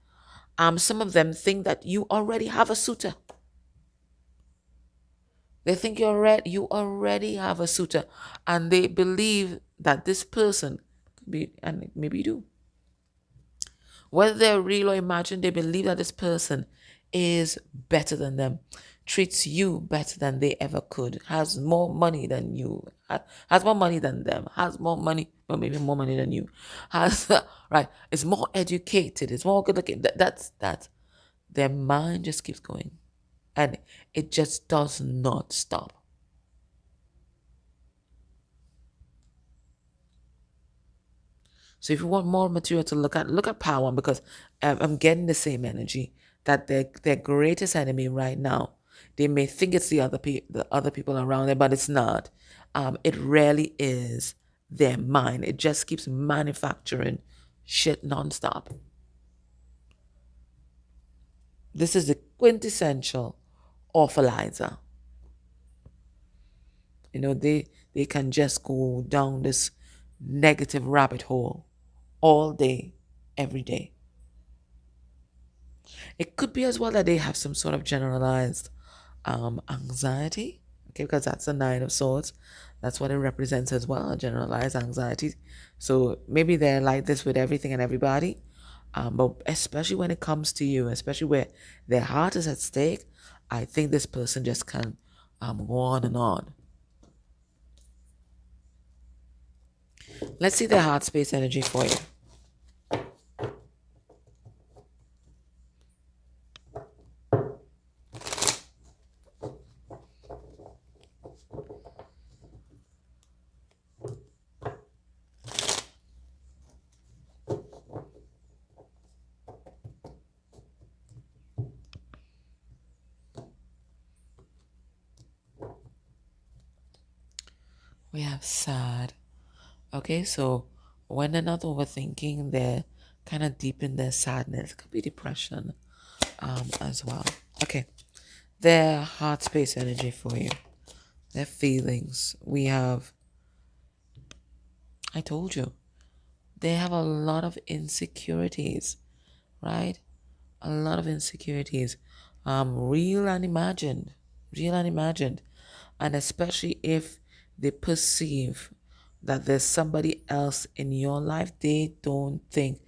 Some of them think that you already have a suitor. They think you already have a suitor, and they believe that this person could be, and maybe you do. Whether they're real or imagined, they believe that this person is better than them, treats you better than they ever could, has more money than you, has more money than them, has more money, or maybe more money than you, has right, is more educated, is more good looking. That's that. Their mind just keeps going, and it just does not stop. So if you want more material to look at Power One, because I'm getting the same energy that their greatest enemy right now. They may think it's the other people around them, but it's not. It really is their mind. It just keeps manufacturing shit nonstop. This is the quintessential awfulizer. They can just go down this negative rabbit hole all day, every day. It could be as well that they have some sort of generalized anxiety, okay, because that's the Nine of Swords. That's what it represents as well, a generalized anxiety. So maybe they're like this with everything and everybody, but especially when it comes to you, especially where their heart is at stake, I think this person just can go on and on. Let's see their heart space energy for you. We have sad. Okay, so when they're not overthinking, they're kind of deep in their sadness. It could be depression as well. Okay, their heart space energy for you. Their feelings. We have, I told you, they have a lot of insecurities, right? A lot of insecurities. Real and imagined. Real and imagined. And especially if they perceive that there's somebody else in your life, they don't think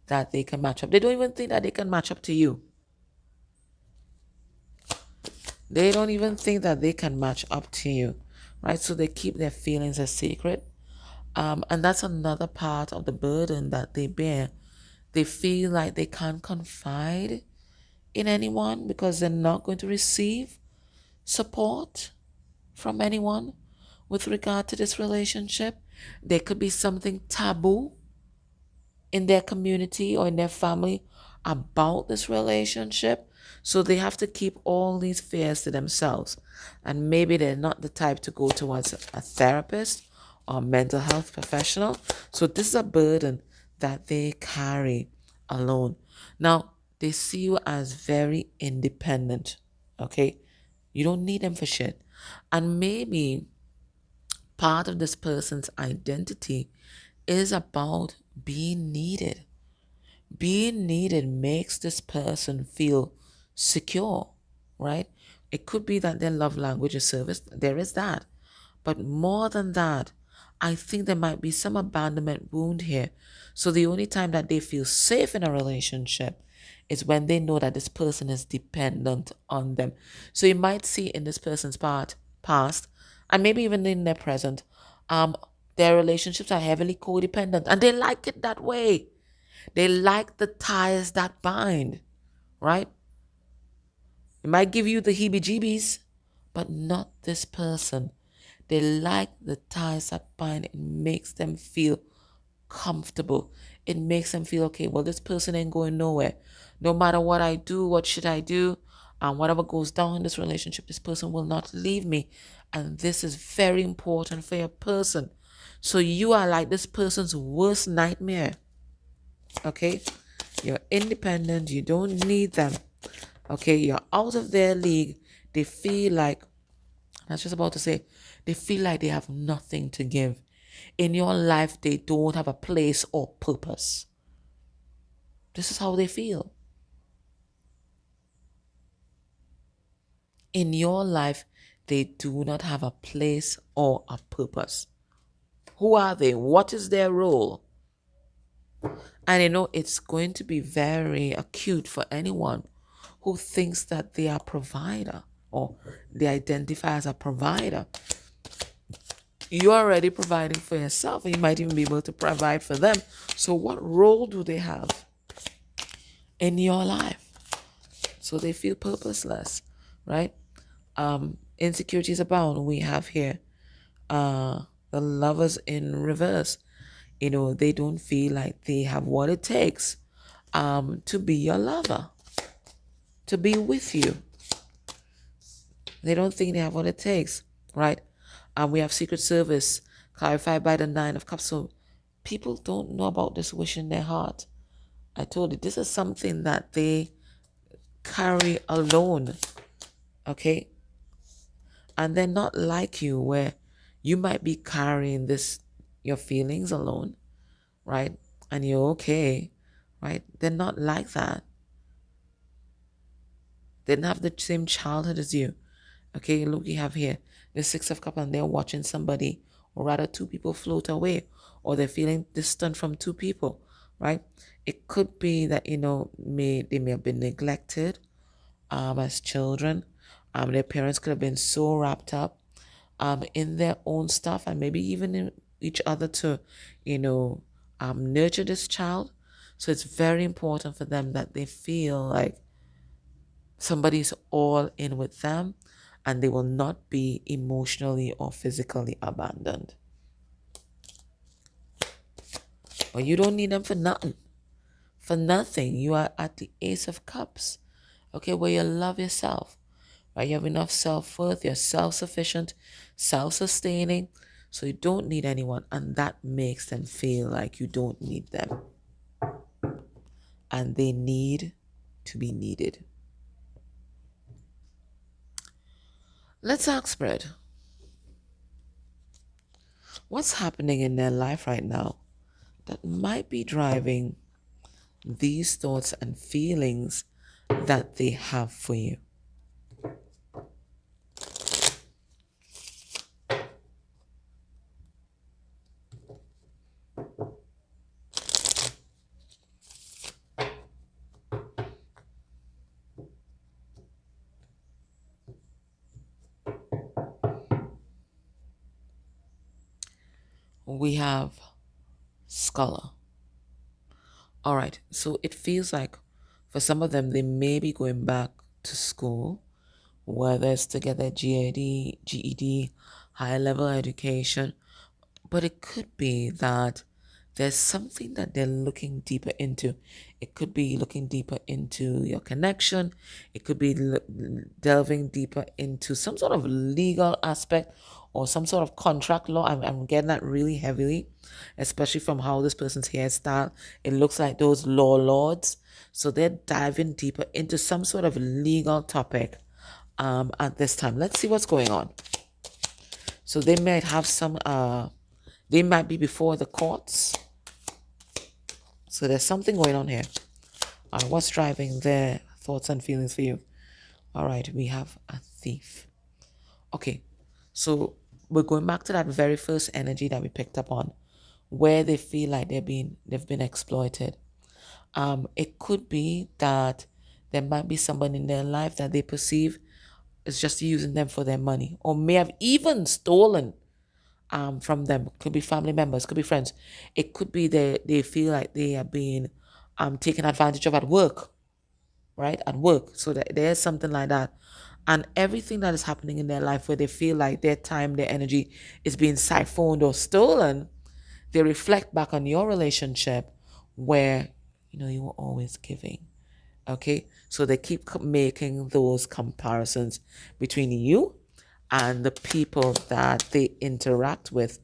that they can match up. They don't even think that they can match up to you. They don't even think that they can match up to you, right? So they keep their feelings a secret. And that's another part of the burden that they bear. They feel like they can't confide in anyone because they're not going to receive support from anyone with regard to this relationship. There could be something taboo in their community or in their family about this relationship. So they have to keep all these fears to themselves. And maybe they're not the type to go towards a therapist or mental health professional. So this is a burden that they carry alone. Now, they see you as very independent. Okay? You don't need them for shit. And maybe part of this person's identity is about being needed. Being needed makes this person feel secure, right? It could be that their love language is service. There is that. But more than that, I think there might be some abandonment wound here. So the only time that they feel safe in a relationship is when they know that this person is dependent on them. So you might see in this person's past, and maybe even in their present, their relationships are heavily codependent, and they like it that way. They like the ties that bind, right? It might give you the heebie-jeebies, but not this person. They like the ties that bind. It makes them feel comfortable. It makes them feel, okay, well, this person ain't going nowhere. No matter what I do, what should I do, and whatever goes down in this relationship, this person will not leave me. And this is very important for your person. So you are like this person's worst nightmare. Okay? You're independent. You don't need them. Okay? You're out of their league. They feel like I was just about to say, they feel like they have nothing to give. In your life, they don't have a place or purpose. This is how they feel. In your life, they do not have a place or a purpose. Who are they? What is their role? And it's going to be very acute for anyone who thinks that they are a provider or they identify as a provider. You're already providing for yourself, and you might even be able to provide for them. So what role do they have in your life? So they feel purposeless, right? Insecurities abound. We have here the lovers in reverse. They don't feel like they have what it takes to be your lover, to be with you. They don't think they have what it takes, right? We have Secret Service clarified by the Nine of Cups. So people don't know about this wish in their heart. I told you, this is something that they carry alone, okay? And they're not like you, where you might be carrying your feelings alone, right? And you're okay, right? They're not like that. They didn't have the same childhood as you. Okay, look, you have here the Six of Cups, and they're watching somebody, or rather two people float away, or they're feeling distant from two people, right? It could be that, they may have been neglected as children. Their parents could have been so wrapped up in their own stuff, and maybe even in each other to, nurture this child. So it's very important for them that they feel like somebody's all in with them, and they will not be emotionally or physically abandoned. But you don't need them for nothing. For nothing. You are at the Ace of Cups. Okay, where you love yourself. Right? You have enough self-worth. You're self-sufficient, self-sustaining. So you don't need anyone. And that makes them feel like you don't need them. And they need to be needed. Let's ask Spirit. What's happening in their life right now that might be driving these thoughts and feelings that they have for you? We have Scholar. All right, so it feels like for some of them, they may be going back to school, whether it's to get their GED, higher level education, but it could be that there's something that they're looking deeper into. It could be looking deeper into your connection. It could be delving deeper into some sort of legal aspect or some sort of contract law. I'm getting that really heavily, especially from how this person's hairstyle. It looks like those law lords. So they're diving deeper into some sort of legal topic at this time. Let's see what's going on. So they might have they might be before the courts. So there's something going on here. What's driving their thoughts and feelings for you? All right, we have a thief. Okay, so we're going back to that very first energy that we picked up on, where they feel like they've been exploited. It could be that there might be someone in their life that they perceive is just using them for their money, or may have even stolen from them. Could be family members, could be friends. It could be they feel like they are being taken advantage of at work, right? At work. So that there's something like that. And everything that is happening in their life where they feel like their time, their energy is being siphoned or stolen, they reflect back on your relationship where, you were always giving. Okay? So they keep making those comparisons between you and the people that they interact with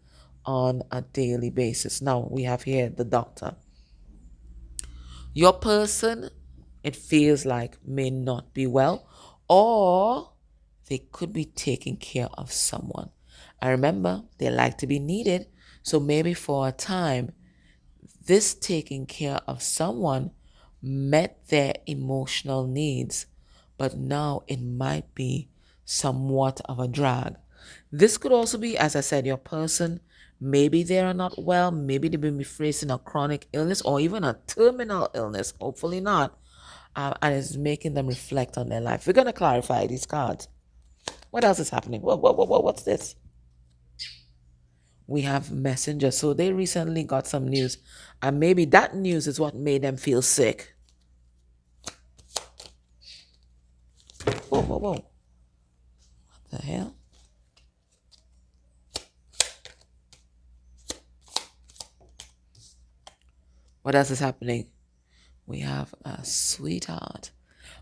on a daily basis. Now, we have here the Doctor. Your person, it feels like, may not be well, or they could be taking care of someone. I remember they like to be needed. So maybe for a time, this taking care of someone met their emotional needs, but now it might be somewhat of a drag. This could also be, as I said, your person, maybe they are not well, maybe they've been facing a chronic illness or even a terminal illness, hopefully not, and it's making them reflect on their life. We're going to clarify these cards. What else is happening? What's this? We have messenger. So they recently got some news, and maybe that news is what made them feel sick. Whoa. What the hell? What else is happening? We have a sweetheart.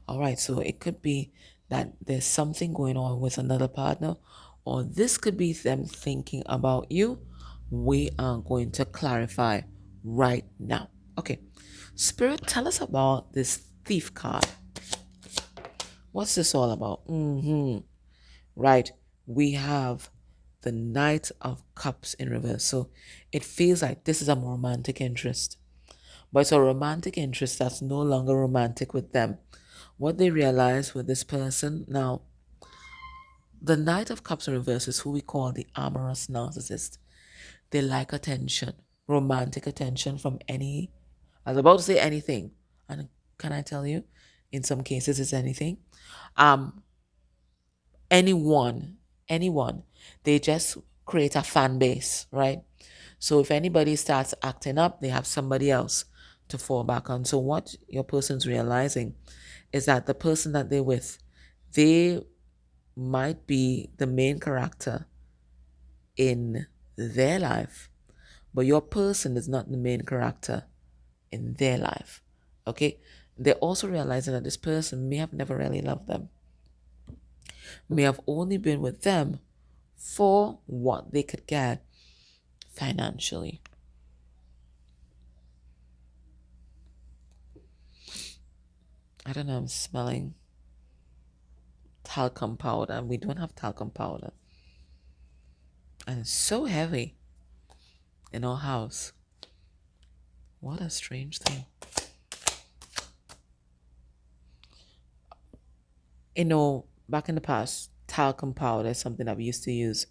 All right, so it could be that there's something going on with another partner, or this could be them thinking about you. We are going to clarify right now. Okay, Spirit, tell us about this thief card. What's this all about? Right, we have the Knight of Cups in reverse. So it feels like this is a romantic interest. But it's a romantic interest that's no longer romantic with them. What they realize with this person now, the Knight of Cups in reverse is who we call the amorous narcissist. They like attention, romantic attention from any, I was about to say anything. And can I tell you, in some cases it's anything. Anyone. They just create a fan base, right? So if anybody starts acting up, they have somebody else to fall back on. So what your person's realizing is that the person that they're with, they might be the main character in their life, but your person is not the main character in their life. Okay? They're also realizing that this person may have never really loved them, may have only been with them for what they could get financially. I don't know, I'm smelling talcum powder, and we don't have talcum powder. And it's so heavy in our house. What a strange thing. You know, back in the past, talcum powder is something that we used to use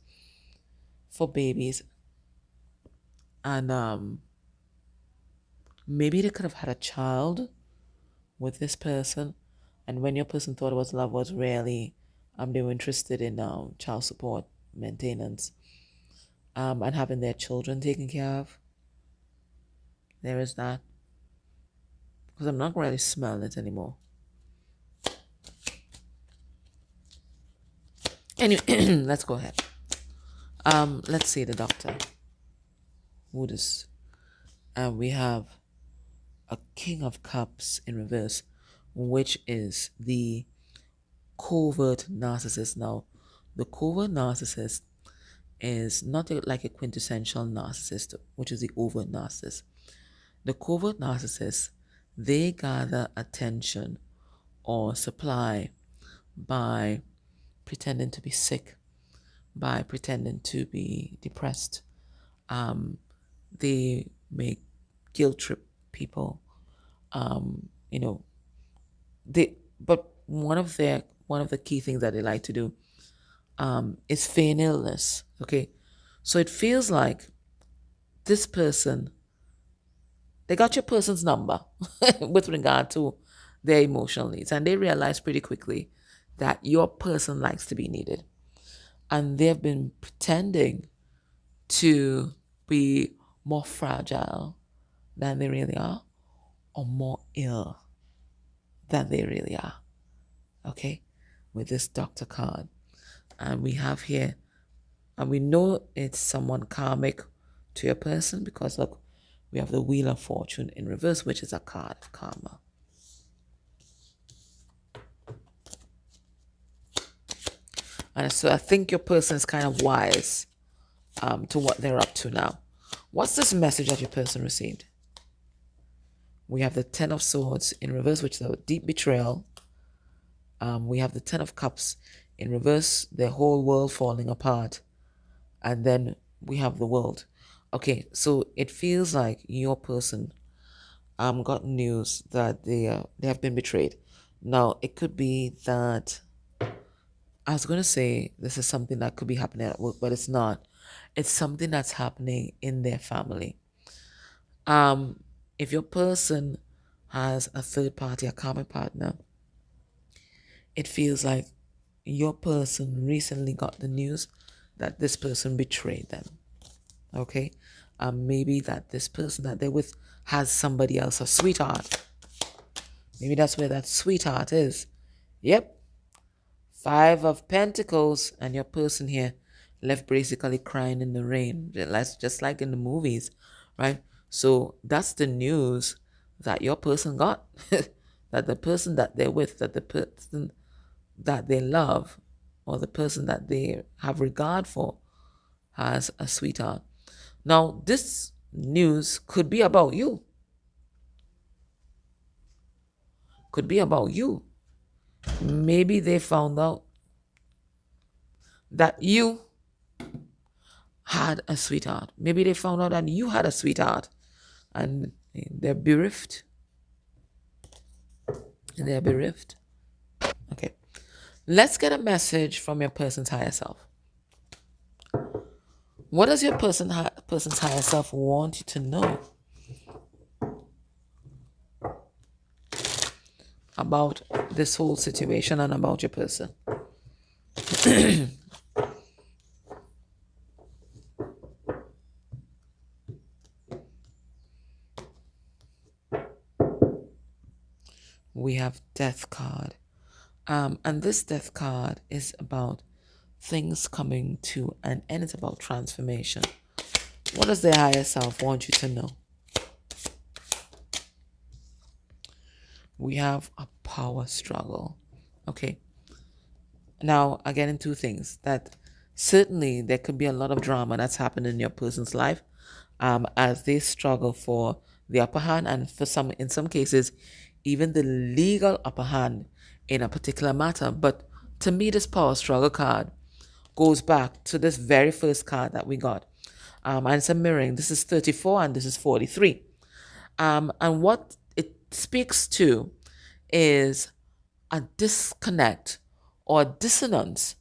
for babies. And maybe they could have had a child with this person. And when your person thought it was love, was really they were interested in child support, maintenance, and having their children taken care of. There is that. Because I'm not really smelling it anymore. Anyway, let's go ahead. Let's see the doctor. Who this? And we have a King of Cups in reverse, which is the covert narcissist. Now, the covert narcissist is not like a quintessential narcissist, which is the overt narcissist. The covert narcissist, they gather attention or supply by pretending to be sick, by pretending to be depressed. They make guilt trip people. But one of the key things that they like to do is feign illness. Okay, so it feels like this person, they got your person's number with regard to their emotional needs, and they realize pretty quickly that your person likes to be needed, and they've been pretending to be more fragile than they really are, or more ill than they really are. Okay, with this doctor card. And we have here, and we know it's someone karmic to your person, because look, we have the Wheel of Fortune in reverse, which is a card of karma. And so I think your person is kind of wise to what they're up to now. What's this message that your person received? We have the Ten of Swords in reverse, which is a deep betrayal. We have the Ten of Cups In reverse, the whole world falling apart. And then we have the world. Okay, so it feels like your person got news that they have been betrayed. Now it could be that I was gonna say this is something that could be happening at work, but it's not. It's something that's happening in their family. Um, if your person has a third party, a common partner, it feels like your person recently got the news that this person betrayed them. Okay, maybe that this person that they're with has somebody else, a sweetheart. Maybe that's where that sweetheart is. Yep, Five of Pentacles, and your person here left basically crying in the rain, just like in the movies, right? So that's the news that your person got. That the person that they're with, that the person that they love, or the person that they have regard for, has a sweetheart. Now, this news could be about you. Could be about you. Maybe they found out that you had a sweetheart. Maybe they found out that you had a sweetheart and they're bereft. They're bereft. Okay. Let's get a message from your person's higher self. What does your person's higher self want you to know about this whole situation and about your person? We have Death card. And this Death card is about things coming to an end. It's about transformation. What does the higher self want you to know? We have a power struggle. Okay. Now, again, in two things that certainly there could be a lot of drama that's happened in your person's life as they struggle for the upper hand, and in some cases, even the legal upper hand in a particular matter. But to me, this power struggle card goes back to this very first card that we got. And it's a mirroring. This is 34 and this is 43. And what it speaks to is a disconnect or dissonance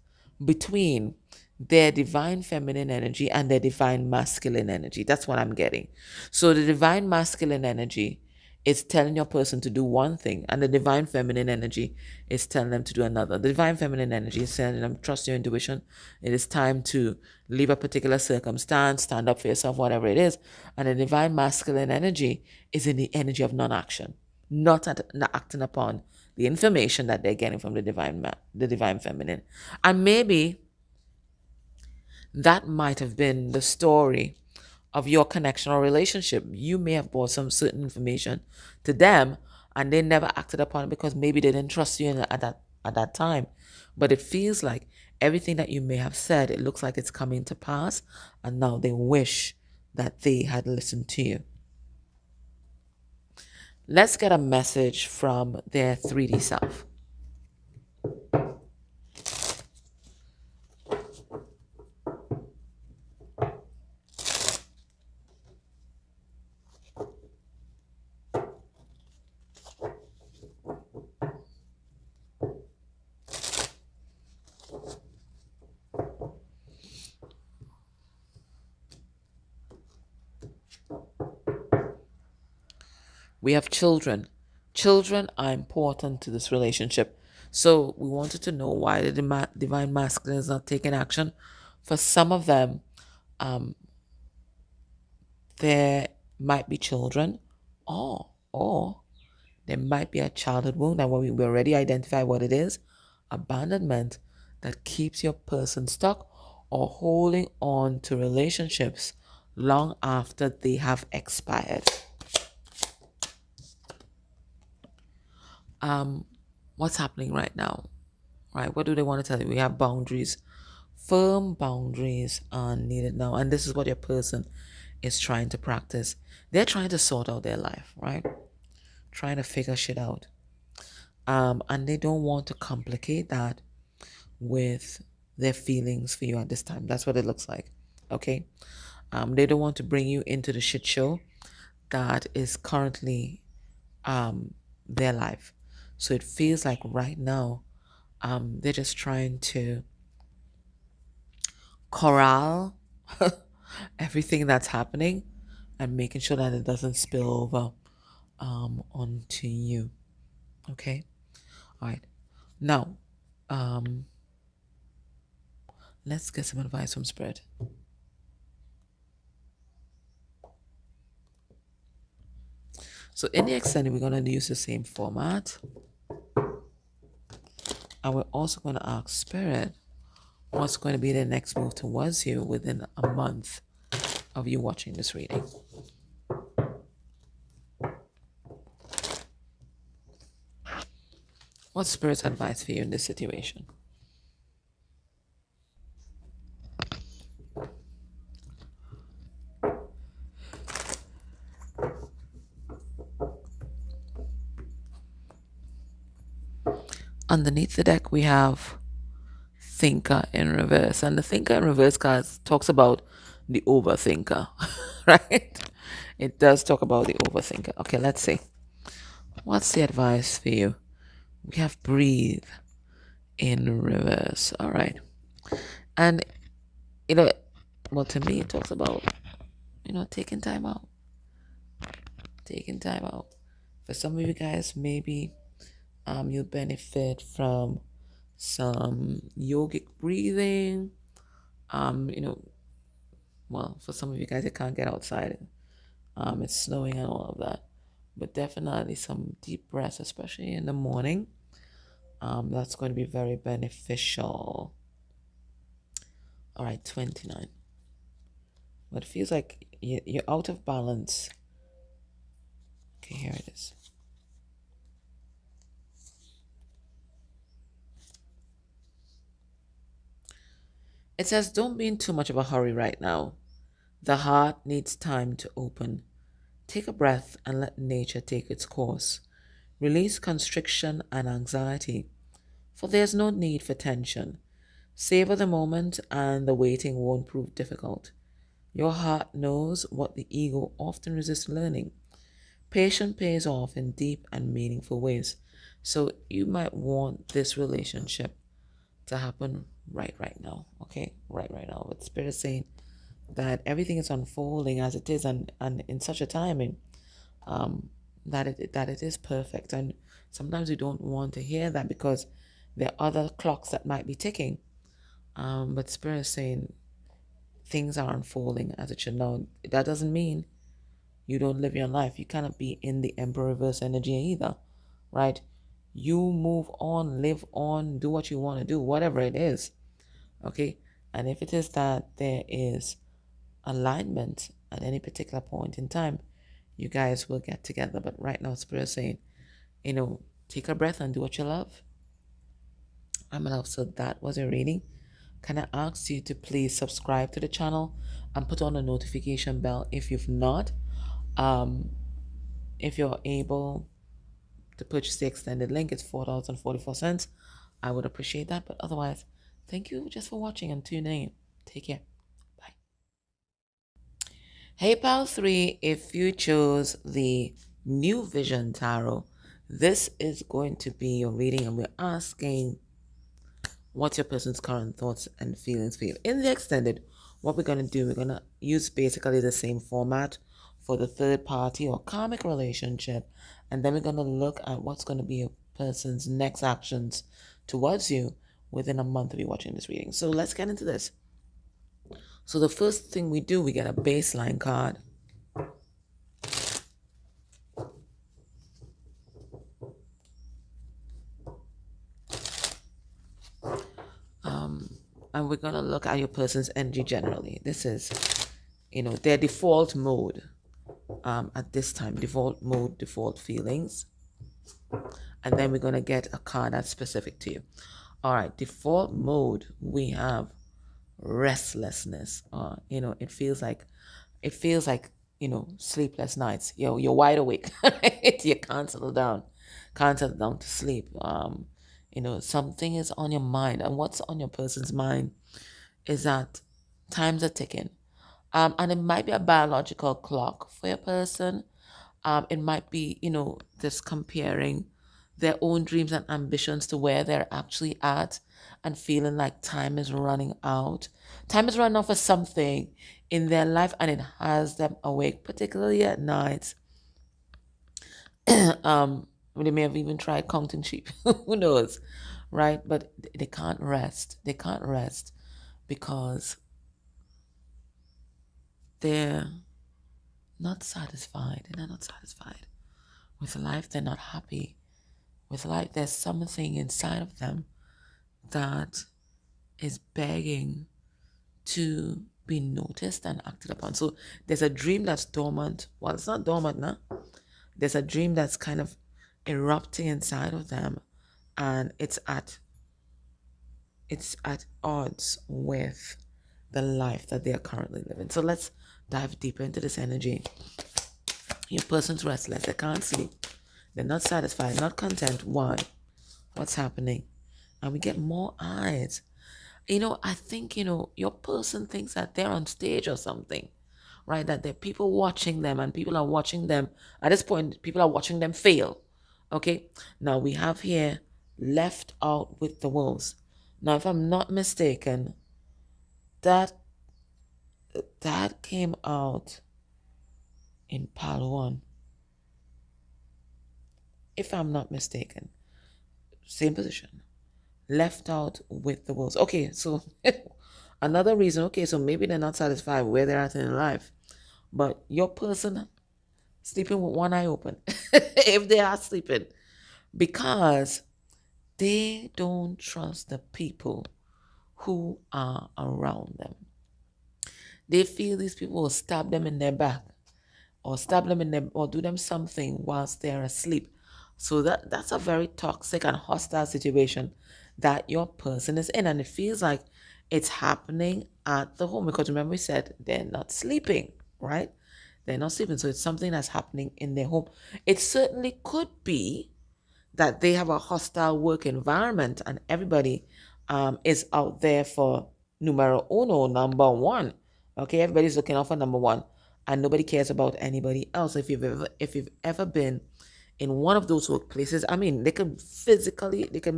between their divine feminine energy and their divine masculine energy. That's what I'm getting. So the divine masculine energy is telling your person to do one thing, and the divine feminine energy is telling them to do another. The divine feminine energy is telling them, trust your intuition. It is time to leave a particular circumstance, stand up for yourself, whatever it is. And the divine masculine energy is in the energy of non-action, not acting upon the information that they're getting from the divine feminine. And maybe that might have been the story of your connection or relationship. You may have brought some certain information to them and they never acted upon it because maybe they didn't trust you at that time. But it feels like everything that you may have said, it looks like it's coming to pass, and now they wish that they had listened to you. Let's get a message from their 3D self. We have children. Children are important to this relationship. So we wanted to know why the divine masculine is not taking action. For some of them, there might be children, or there might be a childhood wound, and we already identify what it is. Abandonment that keeps your person stuck or holding on to relationships long after they have expired. What's happening right now? Right? What do they want to tell you? We have boundaries. Firm boundaries are needed now. And this is what your person is trying to practice. They're trying to sort out their life, right? Trying to figure shit out. And they don't want to complicate that with their feelings for you at this time. That's what it looks like. Okay. They don't want to bring you into the shit show that is currently their life. So it feels like right now they're just trying to corral everything that's happening and making sure that it doesn't spill over onto you. Okay. All right. Now, let's get some advice from Spirit. So in the extended, we're going to use the same format. And we're also going to ask Spirit what's going to be the next move towards you within a month of you watching this reading. What's Spirit's advice for you in this situation? Underneath the deck, we have Thinker in reverse. And the Thinker in reverse card talks about the overthinker, right? It does talk about the overthinker. Okay, let's see. What's the advice for you? We have Breathe in reverse. All right. And, well, to me, it talks about, taking time out. Taking time out. For some of you guys, maybe you'll benefit from some yogic breathing. Well, for some of you guys, you can't get outside. It's snowing and all of that. But definitely some deep breaths, especially in the morning. That's going to be very beneficial. All right, 29. But it feels like you're out of balance. Okay, here it is. It says, don't be in too much of a hurry right now. The heart needs time to open. Take a breath and let nature take its course. Release constriction and anxiety, for there's no need for tension. Savor the moment and the waiting won't prove difficult. Your heart knows what the ego often resists learning. Patience pays off in deep and meaningful ways. So you might want this relationship to happen right now. Okay, right now. But Spirit is saying that everything is unfolding as it is, and in such a timing that it is perfect. And sometimes we don't want to hear that because there are other clocks that might be ticking. But Spirit is saying things are unfolding as it should. Now, that doesn't mean you don't live your life. You cannot be in the Emperor reverse energy either, right? You move on, live on, do what you want to do, whatever it is, okay? And if it is that there is alignment at any particular point in time, you guys will get together. But right now, Spirit is saying, take a breath and do what you love. So that was a reading. Can I ask you to please subscribe to the channel and put on a notification bell if you've not? If you're able to purchase the extended link, it's $4.44. I would appreciate that. But otherwise, thank you just for watching and tuning in. Take care. Bye. Hey, Pal 3, if you chose the New Vision Tarot, this is going to be your reading, and we're asking what's your person's current thoughts and feelings for you. In the extended, what we're going to do, we're going to use basically the same format for the third party or karmic relationship. And then we're going to look at what's going to be a person's next actions towards you within a month of you watching this reading. So let's get into this. So the first thing we do, we get a baseline card. And we're going to look at your person's energy generally. This is, their default mode at this time. Default mode, default feelings. And then we're going to get a card that's specific to you. All right, default mode, we have restlessness. It feels like, sleepless nights. You're wide awake. You can't settle down to sleep. something is on your mind, and what's on your person's mind is that times are ticking. And it might be a biological clock for your person. It might be, just comparing their own dreams and ambitions to where they're actually at and feeling like time is running out. Time is running out for something in their life, and it has them awake, particularly at night. They may have even tried counting sheep. Who knows? Right? But they can't rest. They can't rest because they're not satisfied. They're not satisfied with life. They're not happy with life. There's something inside of them that is begging to be noticed and acted upon. So there's a dream that's dormant. Well, it's not dormant now. There's a dream that's kind of erupting inside of them, and it's at odds with the life that they are currently living. So let's dive deeper into this energy. Your person's restless. They can't sleep. They're not satisfied, not content. Why? What's happening? And we get more eyes. I think, your person thinks that they're on stage or something, right? That there are people watching them, and people are watching them. At this point, people are watching them fail. Okay? Now we have here left out with the wolves. Now, if I'm not mistaken, that came out in pile 1. If I'm not mistaken. Same position. Left out with the wolves. Okay, so another reason, okay, so maybe they're not satisfied where they're at in life. But your person sleeping with one eye open, if they are sleeping, because they don't trust the people who are around them. They feel these people will stab them in their back, or stab them in their, or do them something whilst they're asleep. So that's a very toxic and hostile situation that your person is in, and it feels like it's happening at the home, because remember we said they're not sleeping, right? They're not sleeping, so it's something that's happening in their home. It certainly could be that they have a hostile work environment, and everybody is out there for numero uno, number one. Okay, everybody's looking out for number one, and nobody cares about anybody else. If you've ever been in one of those workplaces, I mean, they can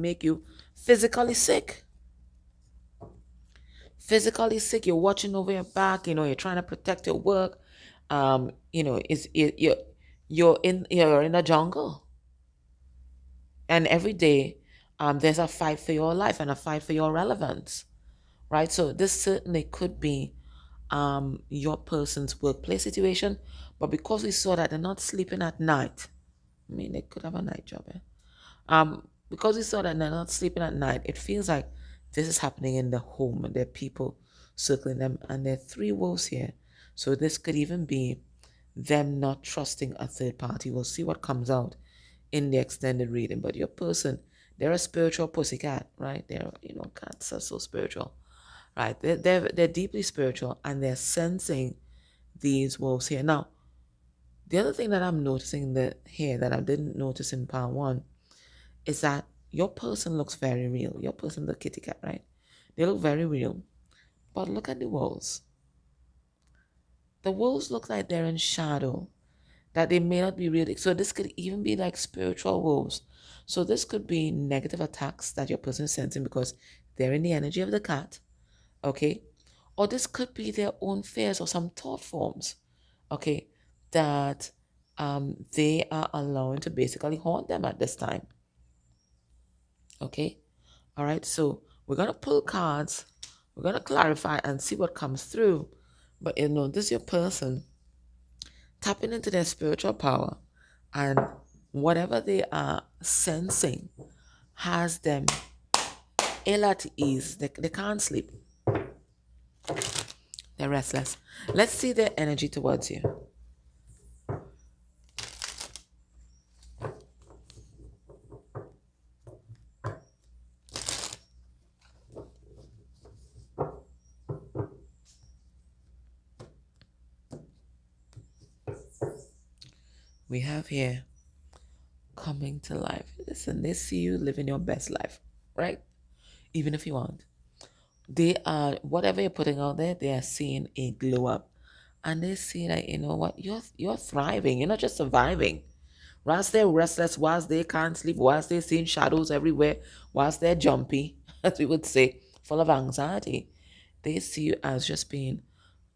make you physically sick. Physically sick. You're watching over your back. You're trying to protect your work. You're in a jungle, and every day, there's a fight for your life and a fight for your relevance, right? So this certainly could be your person's workplace situation, but because we saw that they're not sleeping at night, I mean, they could have a night job, because we saw that they're not sleeping at night, it feels like this is happening in the home, and there are people circling them, and there are 3 wolves here. So this could even be them not trusting a third party. We'll see what comes out in the extended reading. But your person, they're a spiritual pussycat, right? They're, cats are so spiritual, right? They're deeply spiritual, and they're sensing these wolves here. Now, the other thing that I'm noticing here that I didn't notice in part 1 is that your person looks very real. Your person, the kitty cat, right? They look very real. But look at the wolves. The wolves look like they're in shadow, that they may not be real. So this could even be like spiritual wolves. So this could be negative attacks that your person is sensing because they're in the energy of the cat, okay? Or this could be their own fears or some thought forms, okay, that they are allowing to basically haunt them at this time, okay? All right, so we're going to pull cards. We're going to clarify and see what comes through. But this is your person tapping into their spiritual power, and whatever they are sensing has them ill at ease. They can't sleep. They're restless. Let's see their energy towards you. We have here coming to life. Listen, they see you living your best life. right? Even if you aren't. They are, whatever you're putting out there, they are seeing a glow up. And they see that, you know what, you're thriving. You're not just surviving. Whilst they're restless, whilst they can't sleep, whilst they're seeing shadows everywhere, whilst they're jumpy, as we would say, full of anxiety, they see you as just being,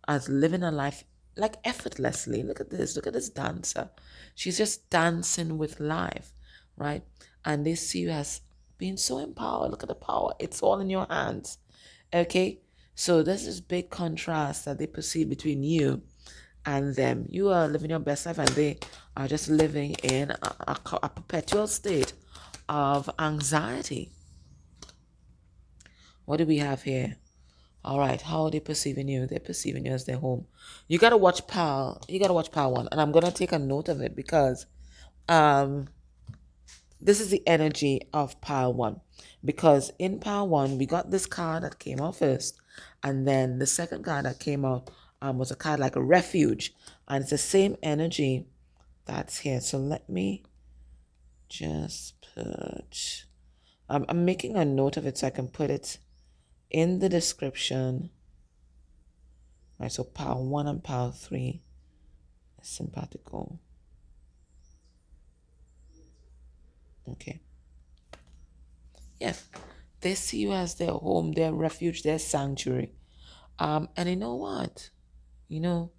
as living a life like effortlessly. Look at this. Look at this dancer. She's just dancing with life, right? And they see you as being so empowered. Look at the power. It's all in your hands. Okay? So there's this big contrast that they perceive between you and them. You are living your best life and they are just living in a perpetual state of anxiety. What do we have here? All right, how are they perceiving you? They're perceiving you as their home. You gotta watch Pal. You gotta watch Pal 1, and I'm gonna take a note of it because um this is the energy of Pile 1. Because in Pile 1, we got this card that came out first. And then the second card that came out was a card like a refuge. And it's the same energy that's here. So let me just put... I'm making a note of it so I can put it in the description. All right, so Pile 1 and Pile 3 is simpatico. Okay. Yes, they see you as their home, their refuge, their sanctuary. And you know what? You know,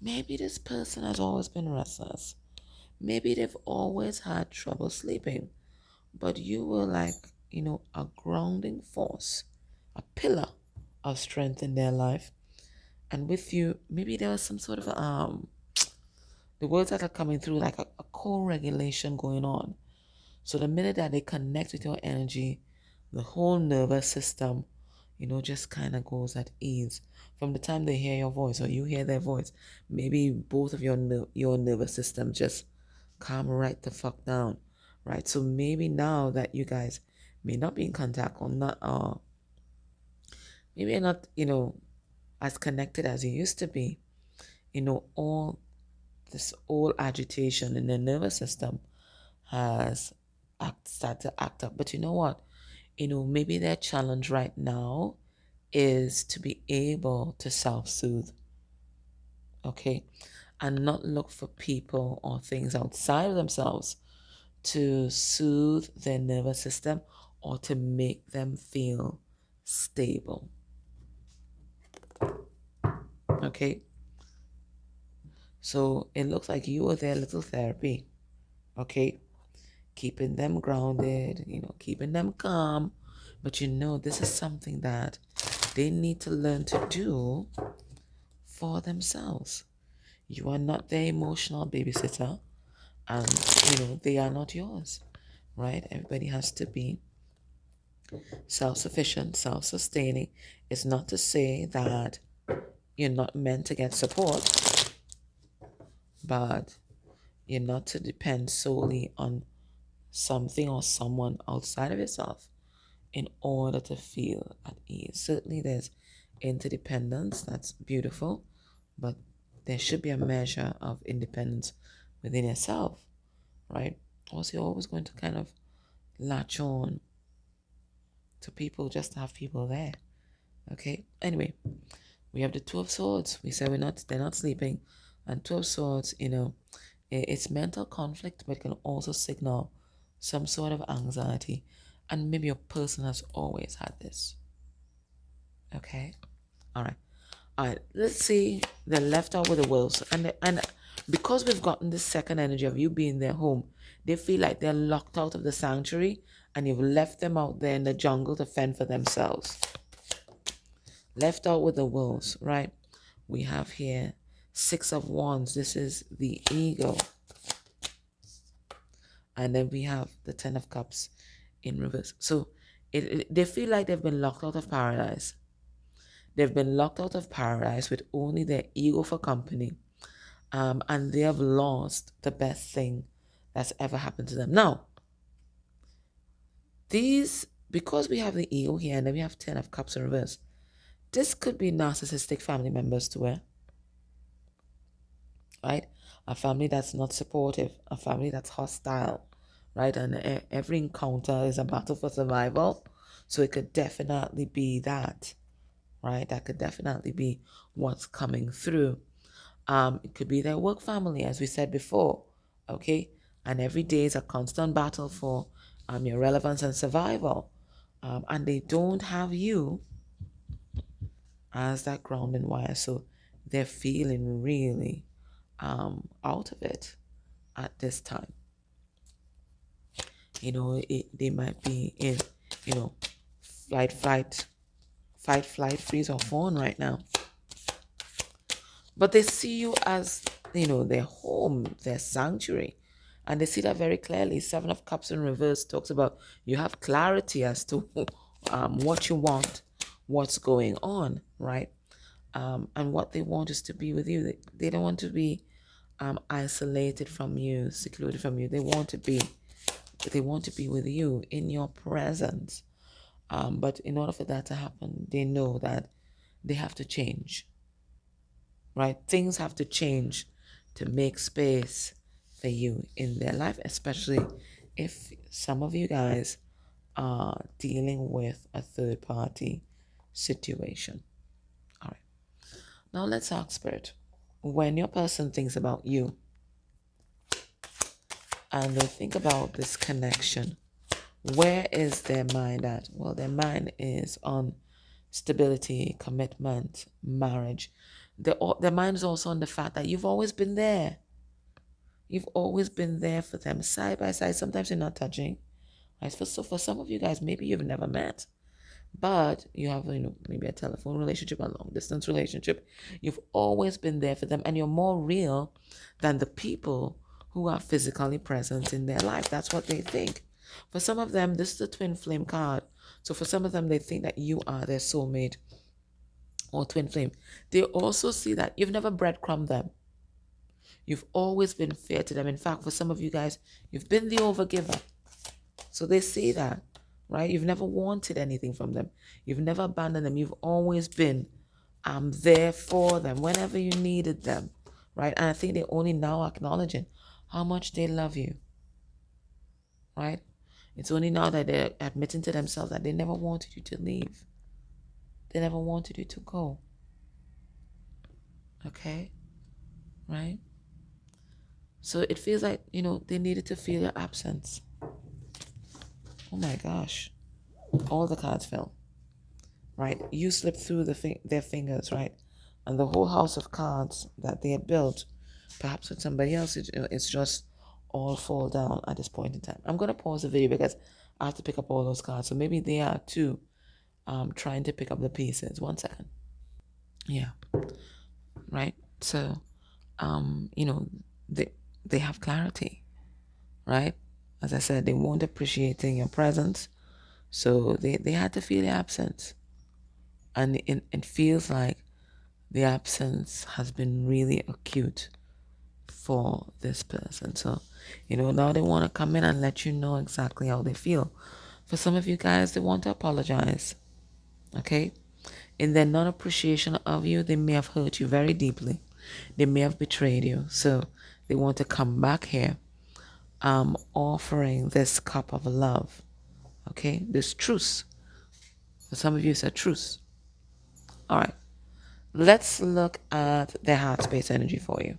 maybe this person has always been restless. Maybe they've always had trouble sleeping. But you were like, you know, a grounding force, a pillar of strength in their life. And with you, maybe there was some sort of the words that are coming through like a co-regulation going on. So the minute that they connect with your energy, the whole nervous system, you know, just kind of goes at ease. From the time they hear your voice or you hear their voice, maybe both of your nervous system just calm right the fuck down, right? So maybe now that you guys may not be in contact or not, maybe you're not, you know, as connected as you used to be, you know, all this old agitation in the nervous system has started to act up. But you know what? You know, maybe their challenge right now is to be able to self-soothe, okay? And not look for people or things outside of themselves to soothe their nervous system or to make them feel stable, okay? So it looks like you are their little therapy, okay? Keeping them grounded, you know, keeping them calm. But you know, this is something that they need to learn to do for themselves. You are not their emotional babysitter, and you know, they are not yours, right? Everybody has to be self-sufficient, self-sustaining. It's not to say that you're not meant to get support, but you're not to depend solely on something or someone outside of yourself in order to feel at ease. Certainly there's interdependence, that's beautiful, but there should be a measure of independence within yourself, right? Also, you're always going to kind of latch on to people just to have people there. Okay? Anyway, we have the Two of Swords. We said they're not sleeping. And Two of Swords, you know, it's mental conflict, but it can also signal some sort of anxiety. And maybe your person has always had this. Okay? Alright. Alright, let's see. They're left out with the wolves. And because we've gotten this second energy of you being their home, they feel like they're locked out of the sanctuary and you've left them out there in the jungle to fend for themselves. Left out with the wolves, right? We have here Six of Wands. This is the ego. And then we have the Ten of Cups in reverse. So they feel like they've been locked out of paradise. They've been locked out of paradise with only their ego for company. And they have lost the best thing that's ever happened to them. Now, because we have the ego here and then we have Ten of Cups in reverse, this could be narcissistic family members too, right? A family that's not supportive, a family that's hostile, right? And every encounter is a battle for survival. So it could definitely be that, right? That could definitely be what's coming through. It could be their work family, as we said before, okay? And every day is a constant battle for your relevance and survival. And they don't have you as that grounding wire. So they're feeling really out of it at this time. They might be in, flight, fight, flight, freeze, or fawn right now. But they see you as, their home, their sanctuary. And they see that very clearly. Seven of Cups in reverse talks about you have clarity as to what you want, what's going on, right? And what they want is to be with you. They don't want to be isolated from you, secluded from you. They want to be with you in your presence. But in order for that to happen, they know that they have to change, right? Things have to change to make space for you in their life, especially if some of you guys are dealing with a third party situation. All right. Now let's ask Spirit. When your person thinks about you and they think about this connection, where is their mind at? Well, their mind is on stability, commitment, marriage. Their mind is also on the fact that you've always been there. You've always been there for them, side by side. Sometimes you're not touching. Right? So for some of you guys, maybe you've never met, but you have, maybe a telephone relationship, a long distance relationship. You've always been there for them, and you're more real than the people who are physically present in their life. That's what they think. For some of them, this is the twin flame card. So for some of them, they think that you are their soulmate or twin flame. They also see that you've never breadcrumbed them. You've always been fair to them. In fact, for some of you guys, you've been the overgiver. So they see that, right? You've never wanted anything from them. You've never abandoned them. You've always been there for them whenever you needed them, right? And I think they're only now acknowledging how much they love you, right? It's only now that they're admitting to themselves that they never wanted you to leave. They never wanted you to go. Okay? Right? So it feels like, they needed to feel your absence. Oh my gosh. All the cards fell. Right? You slipped through their fingers, right? And the whole house of cards that they had built, perhaps with somebody else, it's just all fall down at this point in time. I'm going to pause the video because I have to pick up all those cards. So maybe they are too trying to pick up the pieces. 1 second. Yeah. Right? So, they have clarity, right? As I said, they weren't appreciating your presence. So they had to feel your absence. And it feels like the absence has been really acute for this person. So, now they want to come in and let you know exactly how they feel. For some of you guys, they want to apologize. Okay? In their non-appreciation of you, they may have hurt you very deeply. They may have betrayed you. So they want to come back here, offering this cup of love. Okay? This truce. For some of you, it's a truce. All right. Let's look at their heart space energy for you.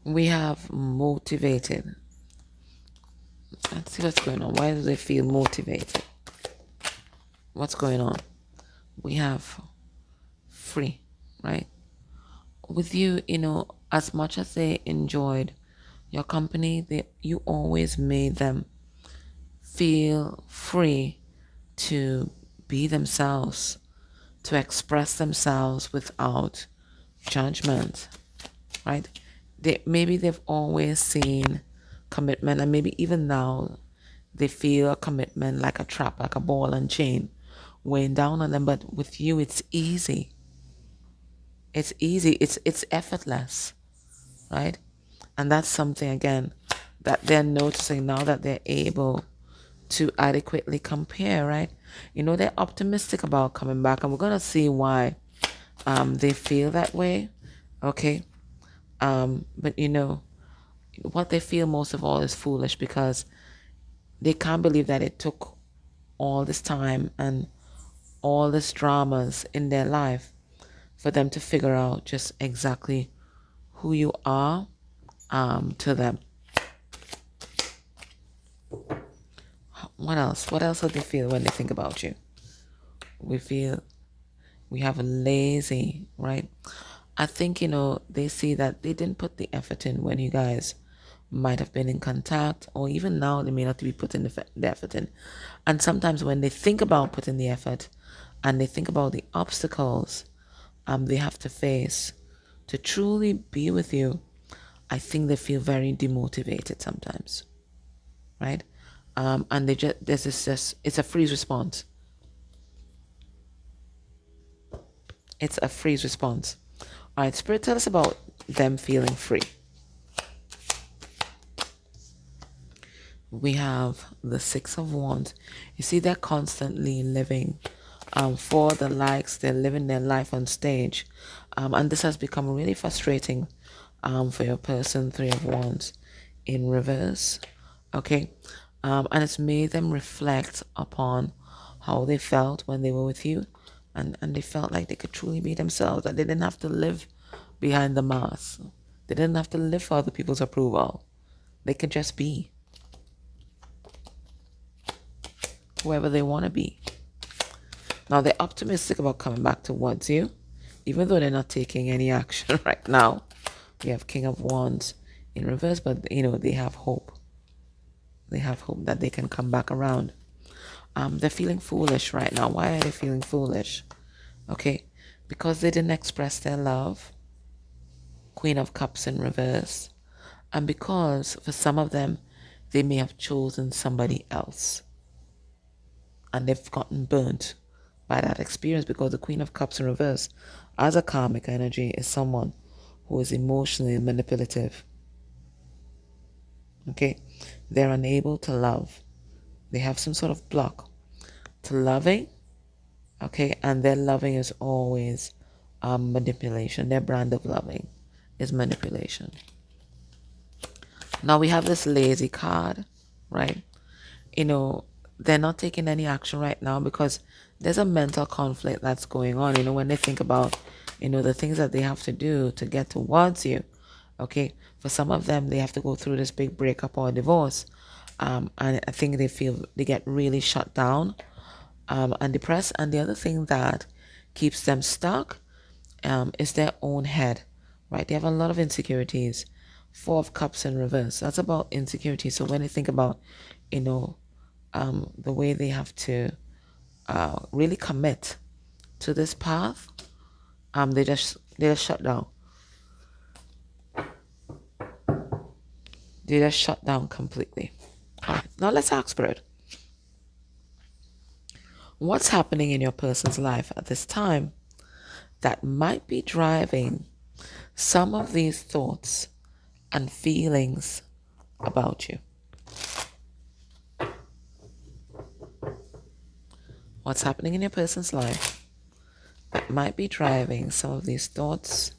We have motivated. Let's see what's going on. Why do they feel motivated? What's going on? We have free, right? With you, as much as they enjoyed your company, you always made them feel free to be themselves, to express themselves without judgment, right? Maybe they've always seen commitment, and maybe even now They feel a commitment like a trap, like a ball and chain weighing down on them. But with you, it's easy. It's easy. It's effortless, right? And that's something, again, that they're noticing now that they're able to adequately compare, right? They're optimistic about coming back, and we're going to see why they feel that way, okay? But what they feel most of all is foolish, because they can't believe that it took all this time and all this dramas in their life for them to figure out just exactly who you are to them. What else? What else do they feel when they think about you? We have lazy, right? I think, they see that they didn't put the effort in when you guys might have been in contact, or even now they may not be putting the effort in. And sometimes when they think about putting the effort and they think about the obstacles they have to face to truly be with you, I think they feel very demotivated sometimes, right? And it's a freeze response. It's a freeze response. All right, Spirit, tell us about them feeling free. We have the Six of Wands. You see, they're constantly living for the likes. They're living their life on stage. And this has become really frustrating for your person, Three of Wands in reverse. Okay. And it's made them reflect upon how they felt when they were with you. And they felt like they could truly be themselves, that they didn't have to live behind the mask. They didn't have to live for other people's approval. They could just be whoever they want to be. Now, they're optimistic about coming back towards you, even though they're not taking any action right now. We have King of Wands in reverse, but, they have hope. They have hope that they can come back around. They're feeling foolish right now. Why are they feeling foolish? Okay, because they didn't express their love. Queen of Cups in reverse. And because for some of them, they may have chosen somebody else. And they've gotten burnt by that experience, because the Queen of Cups in reverse, as a karmic energy, is someone who is emotionally manipulative. Okay, they're unable to love. They have some sort of block to loving. Okay, and their loving is always manipulation. Their brand of loving is manipulation. Now we have this lazy card, right? They're not taking any action right now because there's a mental conflict that's going on. When they think about, the things that they have to do to get towards you. Okay, for some of them, they have to go through this big breakup or divorce. And I think they get really shut down and depressed. And the other thing that keeps them stuck is their own head, right? They have a lot of insecurities. Four of Cups in reverse. That's about insecurity. So when they think about, the way they have to really commit to this path, they just shut down. They just shut down completely. All right, now let's ask Spirit. What's happening in your person's life at this time that might be driving some of these thoughts and feelings about you? What's happening in your person's life that might be driving some of these thoughts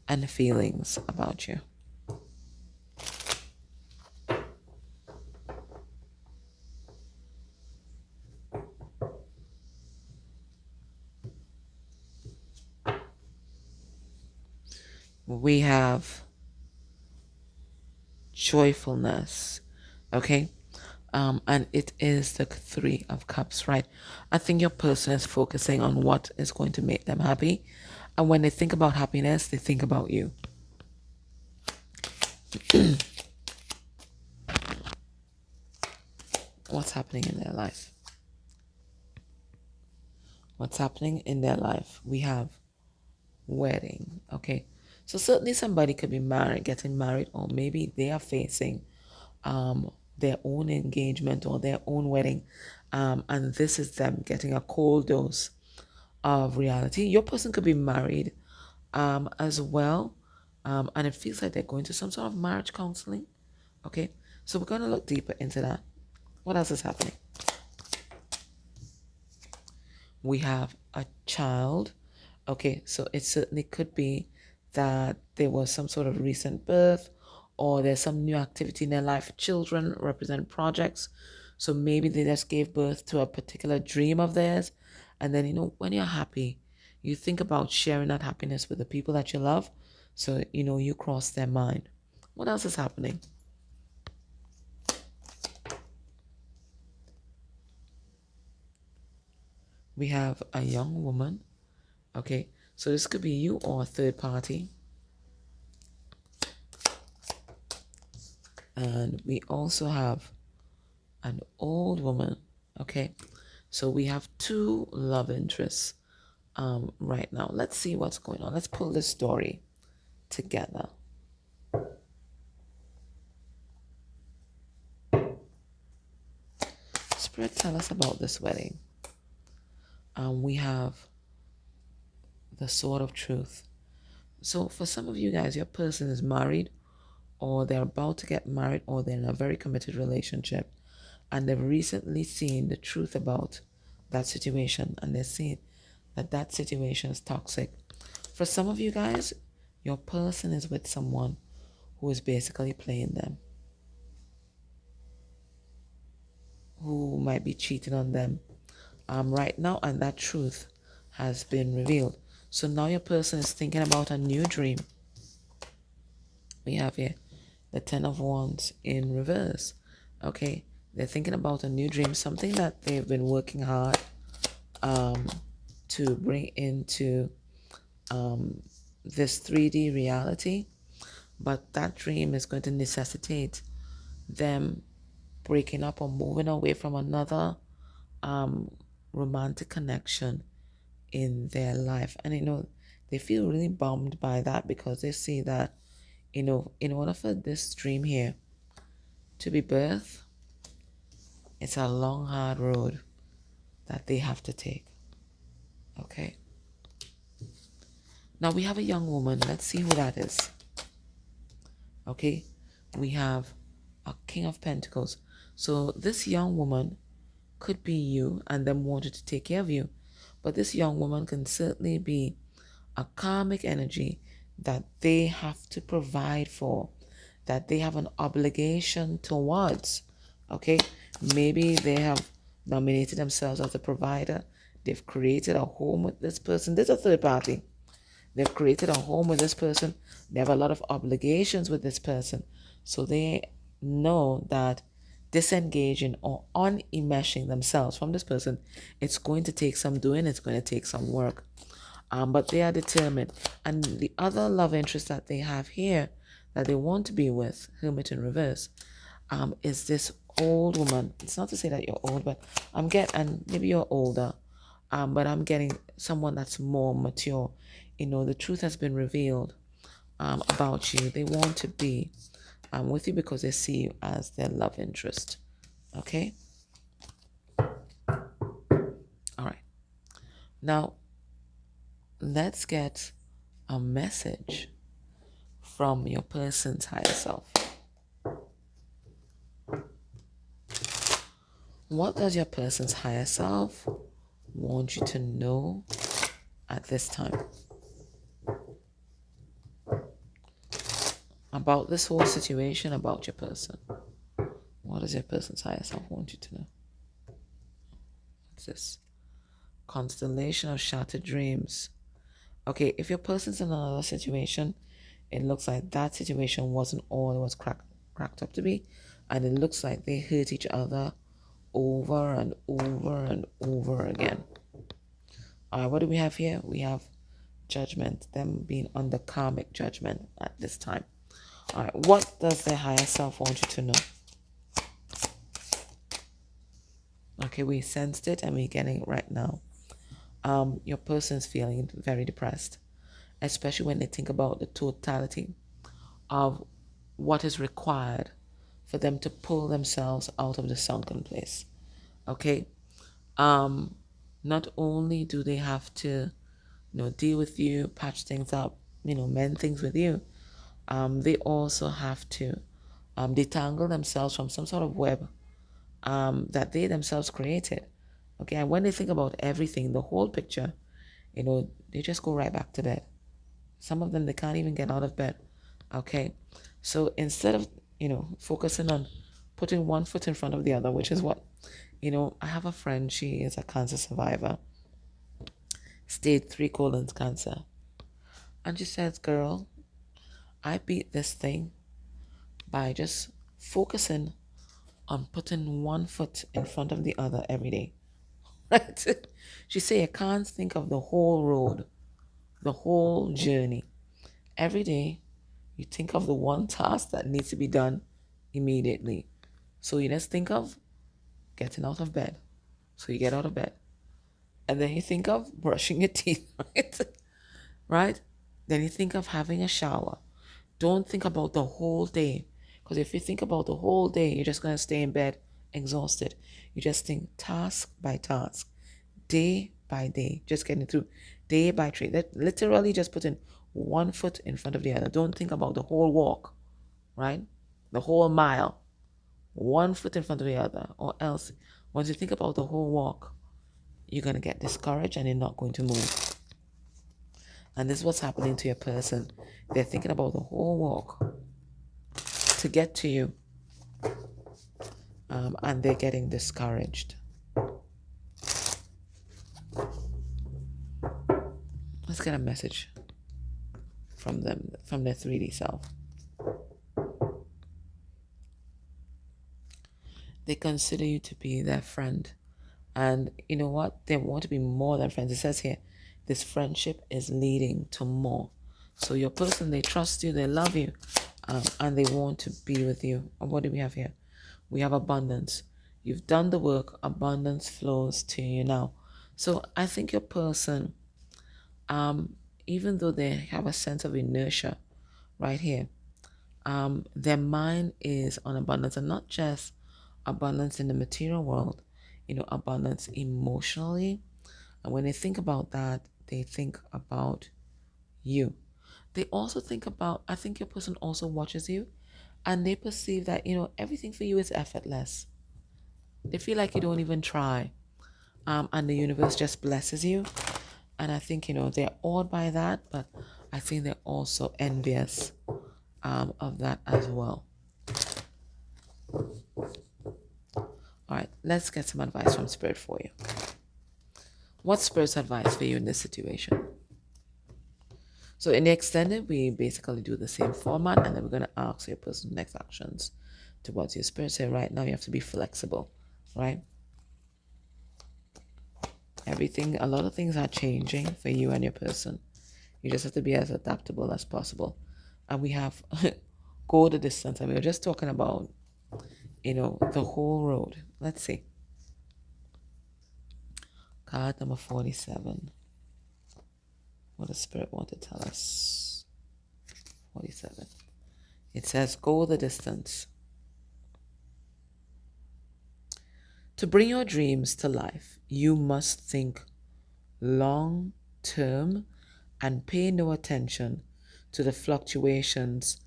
and feelings about you? We have joyfulness, okay? And it is the Three of Cups, right? I think your person is focusing on what is going to make them happy. And when they think about happiness, they think about you. What's happening in their life? What's happening in their life? We have wedding, okay? So certainly somebody could be married, getting married, or maybe they are facing their own engagement or their own wedding. And this is them getting a cold dose of reality. Your person could be married as well. And it feels like they're going to some sort of marriage counseling. Okay, so we're going to look deeper into that. What else is happening? We have a child. Okay, so it certainly could be that there was some sort of recent birth or there's some new activity in their life. Children represent projects. So maybe they just gave birth to a particular dream of theirs. And then, when you're happy, you think about sharing that happiness with the people that you love. So, you cross their mind. What else is happening? We have a young woman. Okay, so this could be you or a third party. And we also have an old woman. Okay, so we have two love interests right now. Let's see what's going on. Let's pull this story together. Spirit, tell us about this wedding. We have the sword of truth. So for some of you guys, your person is married or they're about to get married or they're in a very committed relationship and they've recently seen the truth about that situation and they're seeing that that situation is toxic. For some of you guys, your person is with someone who is basically playing them, who might be cheating on them right now, and that truth has been revealed. So now your person is thinking about a new dream. We have here the Ten of Wands in reverse. Okay, they're thinking about a new dream, something that they've been working hard to bring into this 3D reality. But that dream is going to necessitate them breaking up or moving away from another romantic connection in their life. And they feel really bummed by that because they see that in order for this dream here to be birthed, it's a long hard road that they have to take. Okay, now we have a young woman. Let's see who that is. Okay, we have a King of Pentacles. So this young woman could be you and them wanted to take care of you. But this young woman can certainly be a karmic energy that they have to provide for, that they have an obligation towards. Okay, maybe they have nominated themselves as a provider. They've created a home with this person. There's a third party. They've created a home with this person. They have a lot of obligations with this person. So they know that disengaging or unenmeshing themselves from this person, it's going to take some doing, it's going to take some work. But they are determined. And the other love interest that they have here that they want to be with, Hermit in reverse, is this old woman. It's not to say that you're old, but and maybe you're older, but I'm getting someone that's more mature. The truth has been revealed about you. They want to be with you because they see you as their love interest. Okay? All right. Now, let's get a message from your person's higher self. What does your person's higher self want you to know at this time about this whole situation, about your person? What does your person's higher self want you to know? What's this? Constellation of shattered dreams. Okay, if your person's in another situation, it looks like that situation wasn't all it was cracked up to be, and it looks like they hurt each other over and over and over again. What do we have here? We have judgment, them being under karmic judgment at this time. All right, what does their higher self want you to know? Okay, we sensed it and we're getting it right now. Your person's feeling very depressed, especially when they think about the totality of what is required for them to pull themselves out of the sunken place. Okay? Not only do they have to, deal with you, patch things up, mend things with you, they also have to detangle themselves from some sort of web that they themselves created. Okay, and when they think about everything, the whole picture, they just go right back to bed. Some of them, they can't even get out of bed. Okay, so instead of, focusing on putting one foot in front of the other, which is what, I have a friend, she is a cancer survivor, stage 3 colon cancer. And she says, girl, I beat this thing by just focusing on putting one foot in front of the other every day. Right? She said, you can't think of the whole road, the whole journey. Every day, you think of the one task that needs to be done immediately. So you just think of getting out of bed. So you get out of bed. And then you think of brushing your teeth, right? Right? Then you think of having a shower. Don't think about the whole day. Because if you think about the whole day, you're just going to stay in bed exhausted. You just think task by task, day by day, just getting through day by day. That literally just putting one foot in front of the other. Don't think about the whole walk, right? The whole mile. One foot in front of the other. Or else, once you think about the whole walk, you're going to get discouraged and you're not going to move. And this is what's happening to your person. They're thinking about the whole walk to get to you. And they're getting discouraged. Let's get a message from them, from their 3D self. They consider you to be their friend. And you know what? They want to be more than friends. It says here, this friendship is leading to more. So your person, they trust you, they love you, and they want to be with you. And what do we have here? We have abundance. You've done the work, abundance flows to you now. So I think your person, even though they have a sense of inertia right here, their mind is on abundance, and not just abundance in the material world, abundance emotionally. And when they think about that, they think about you. They also think about, I think your person also watches you and they perceive that, everything for you is effortless. They feel like you don't even try. And the universe just blesses you. And I think, they're awed by that, but I think they're also envious of that as well. All right, let's get some advice from Spirit for you. What's Spirit's advice for you in this situation? So in the extended, we basically do the same format, and then we're going to ask your person's next actions towards your Spirit. Say right now you have to be flexible, right? A lot of things are changing for you and your person. You just have to be as adaptable as possible. And we have go the distance. And we were just talking about, the whole road. Let's see. Card number 47. What does Spirit want to tell us? 47. It says, go the distance. To bring your dreams to life, you must think long term and pay no attention to the fluctuations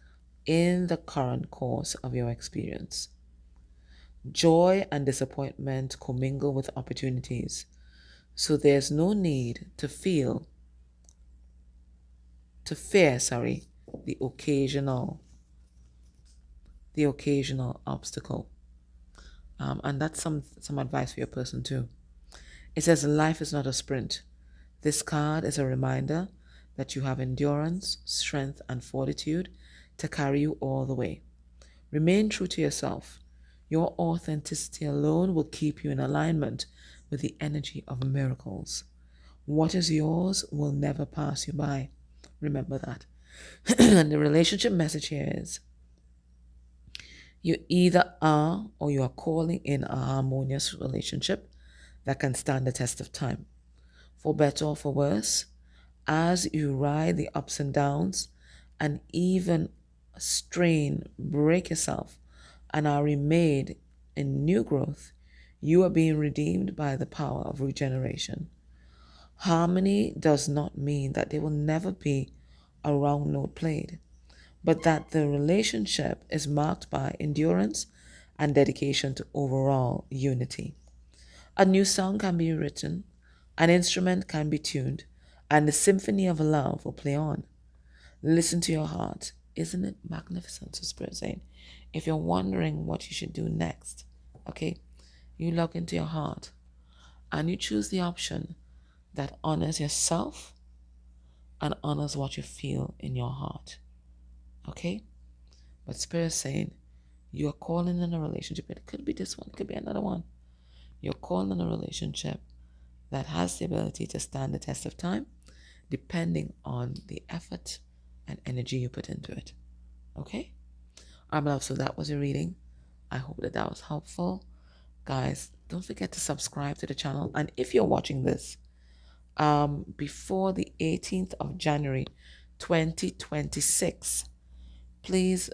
in the current course of your experience. Joy and disappointment commingle with opportunities, so there's no need to fear the occasional obstacle. And that's some advice for your person too. It says life is not a sprint. This card is a reminder that you have endurance, strength, and fortitude to carry you all the way. Remain true to yourself. Your authenticity alone will keep you in alignment with the energy of miracles. What is yours will never pass you by. Remember that. And the relationship message here is, you either are or you are calling in a harmonious relationship that can stand the test of time. For better or for worse, as you ride the ups and downs and even break yourself and are remade in new growth, you are being redeemed by the power of regeneration. Harmony does not mean that there will never be a wrong note played, but that the relationship is marked by endurance and dedication to overall unity. A new song can be written, an instrument can be tuned, and the symphony of love will play on. Listen to your heart. Isn't it magnificent? So Spirit saying, if you're wondering what you should do next, okay, you look into your heart and you choose the option that honors yourself and honors what you feel in your heart. Okay? But Spirit is saying, you are calling in a relationship. It could be this one, it could be another one. You're calling in a relationship that has the ability to stand the test of time, depending on the effort and energy you put into it. Okay? All right, my love, so that was your reading. I hope that that was helpful. Guys, don't forget to subscribe to the channel. And if you're watching this before the 18th of January 2026, please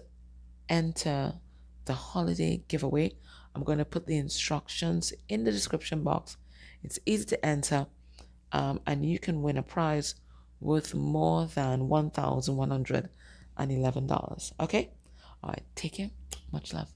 enter the holiday giveaway. I'm going to put the instructions in the description box. It's easy to enter, and you can win a prize worth more than $1,111. Okay? All right, take care. Much love.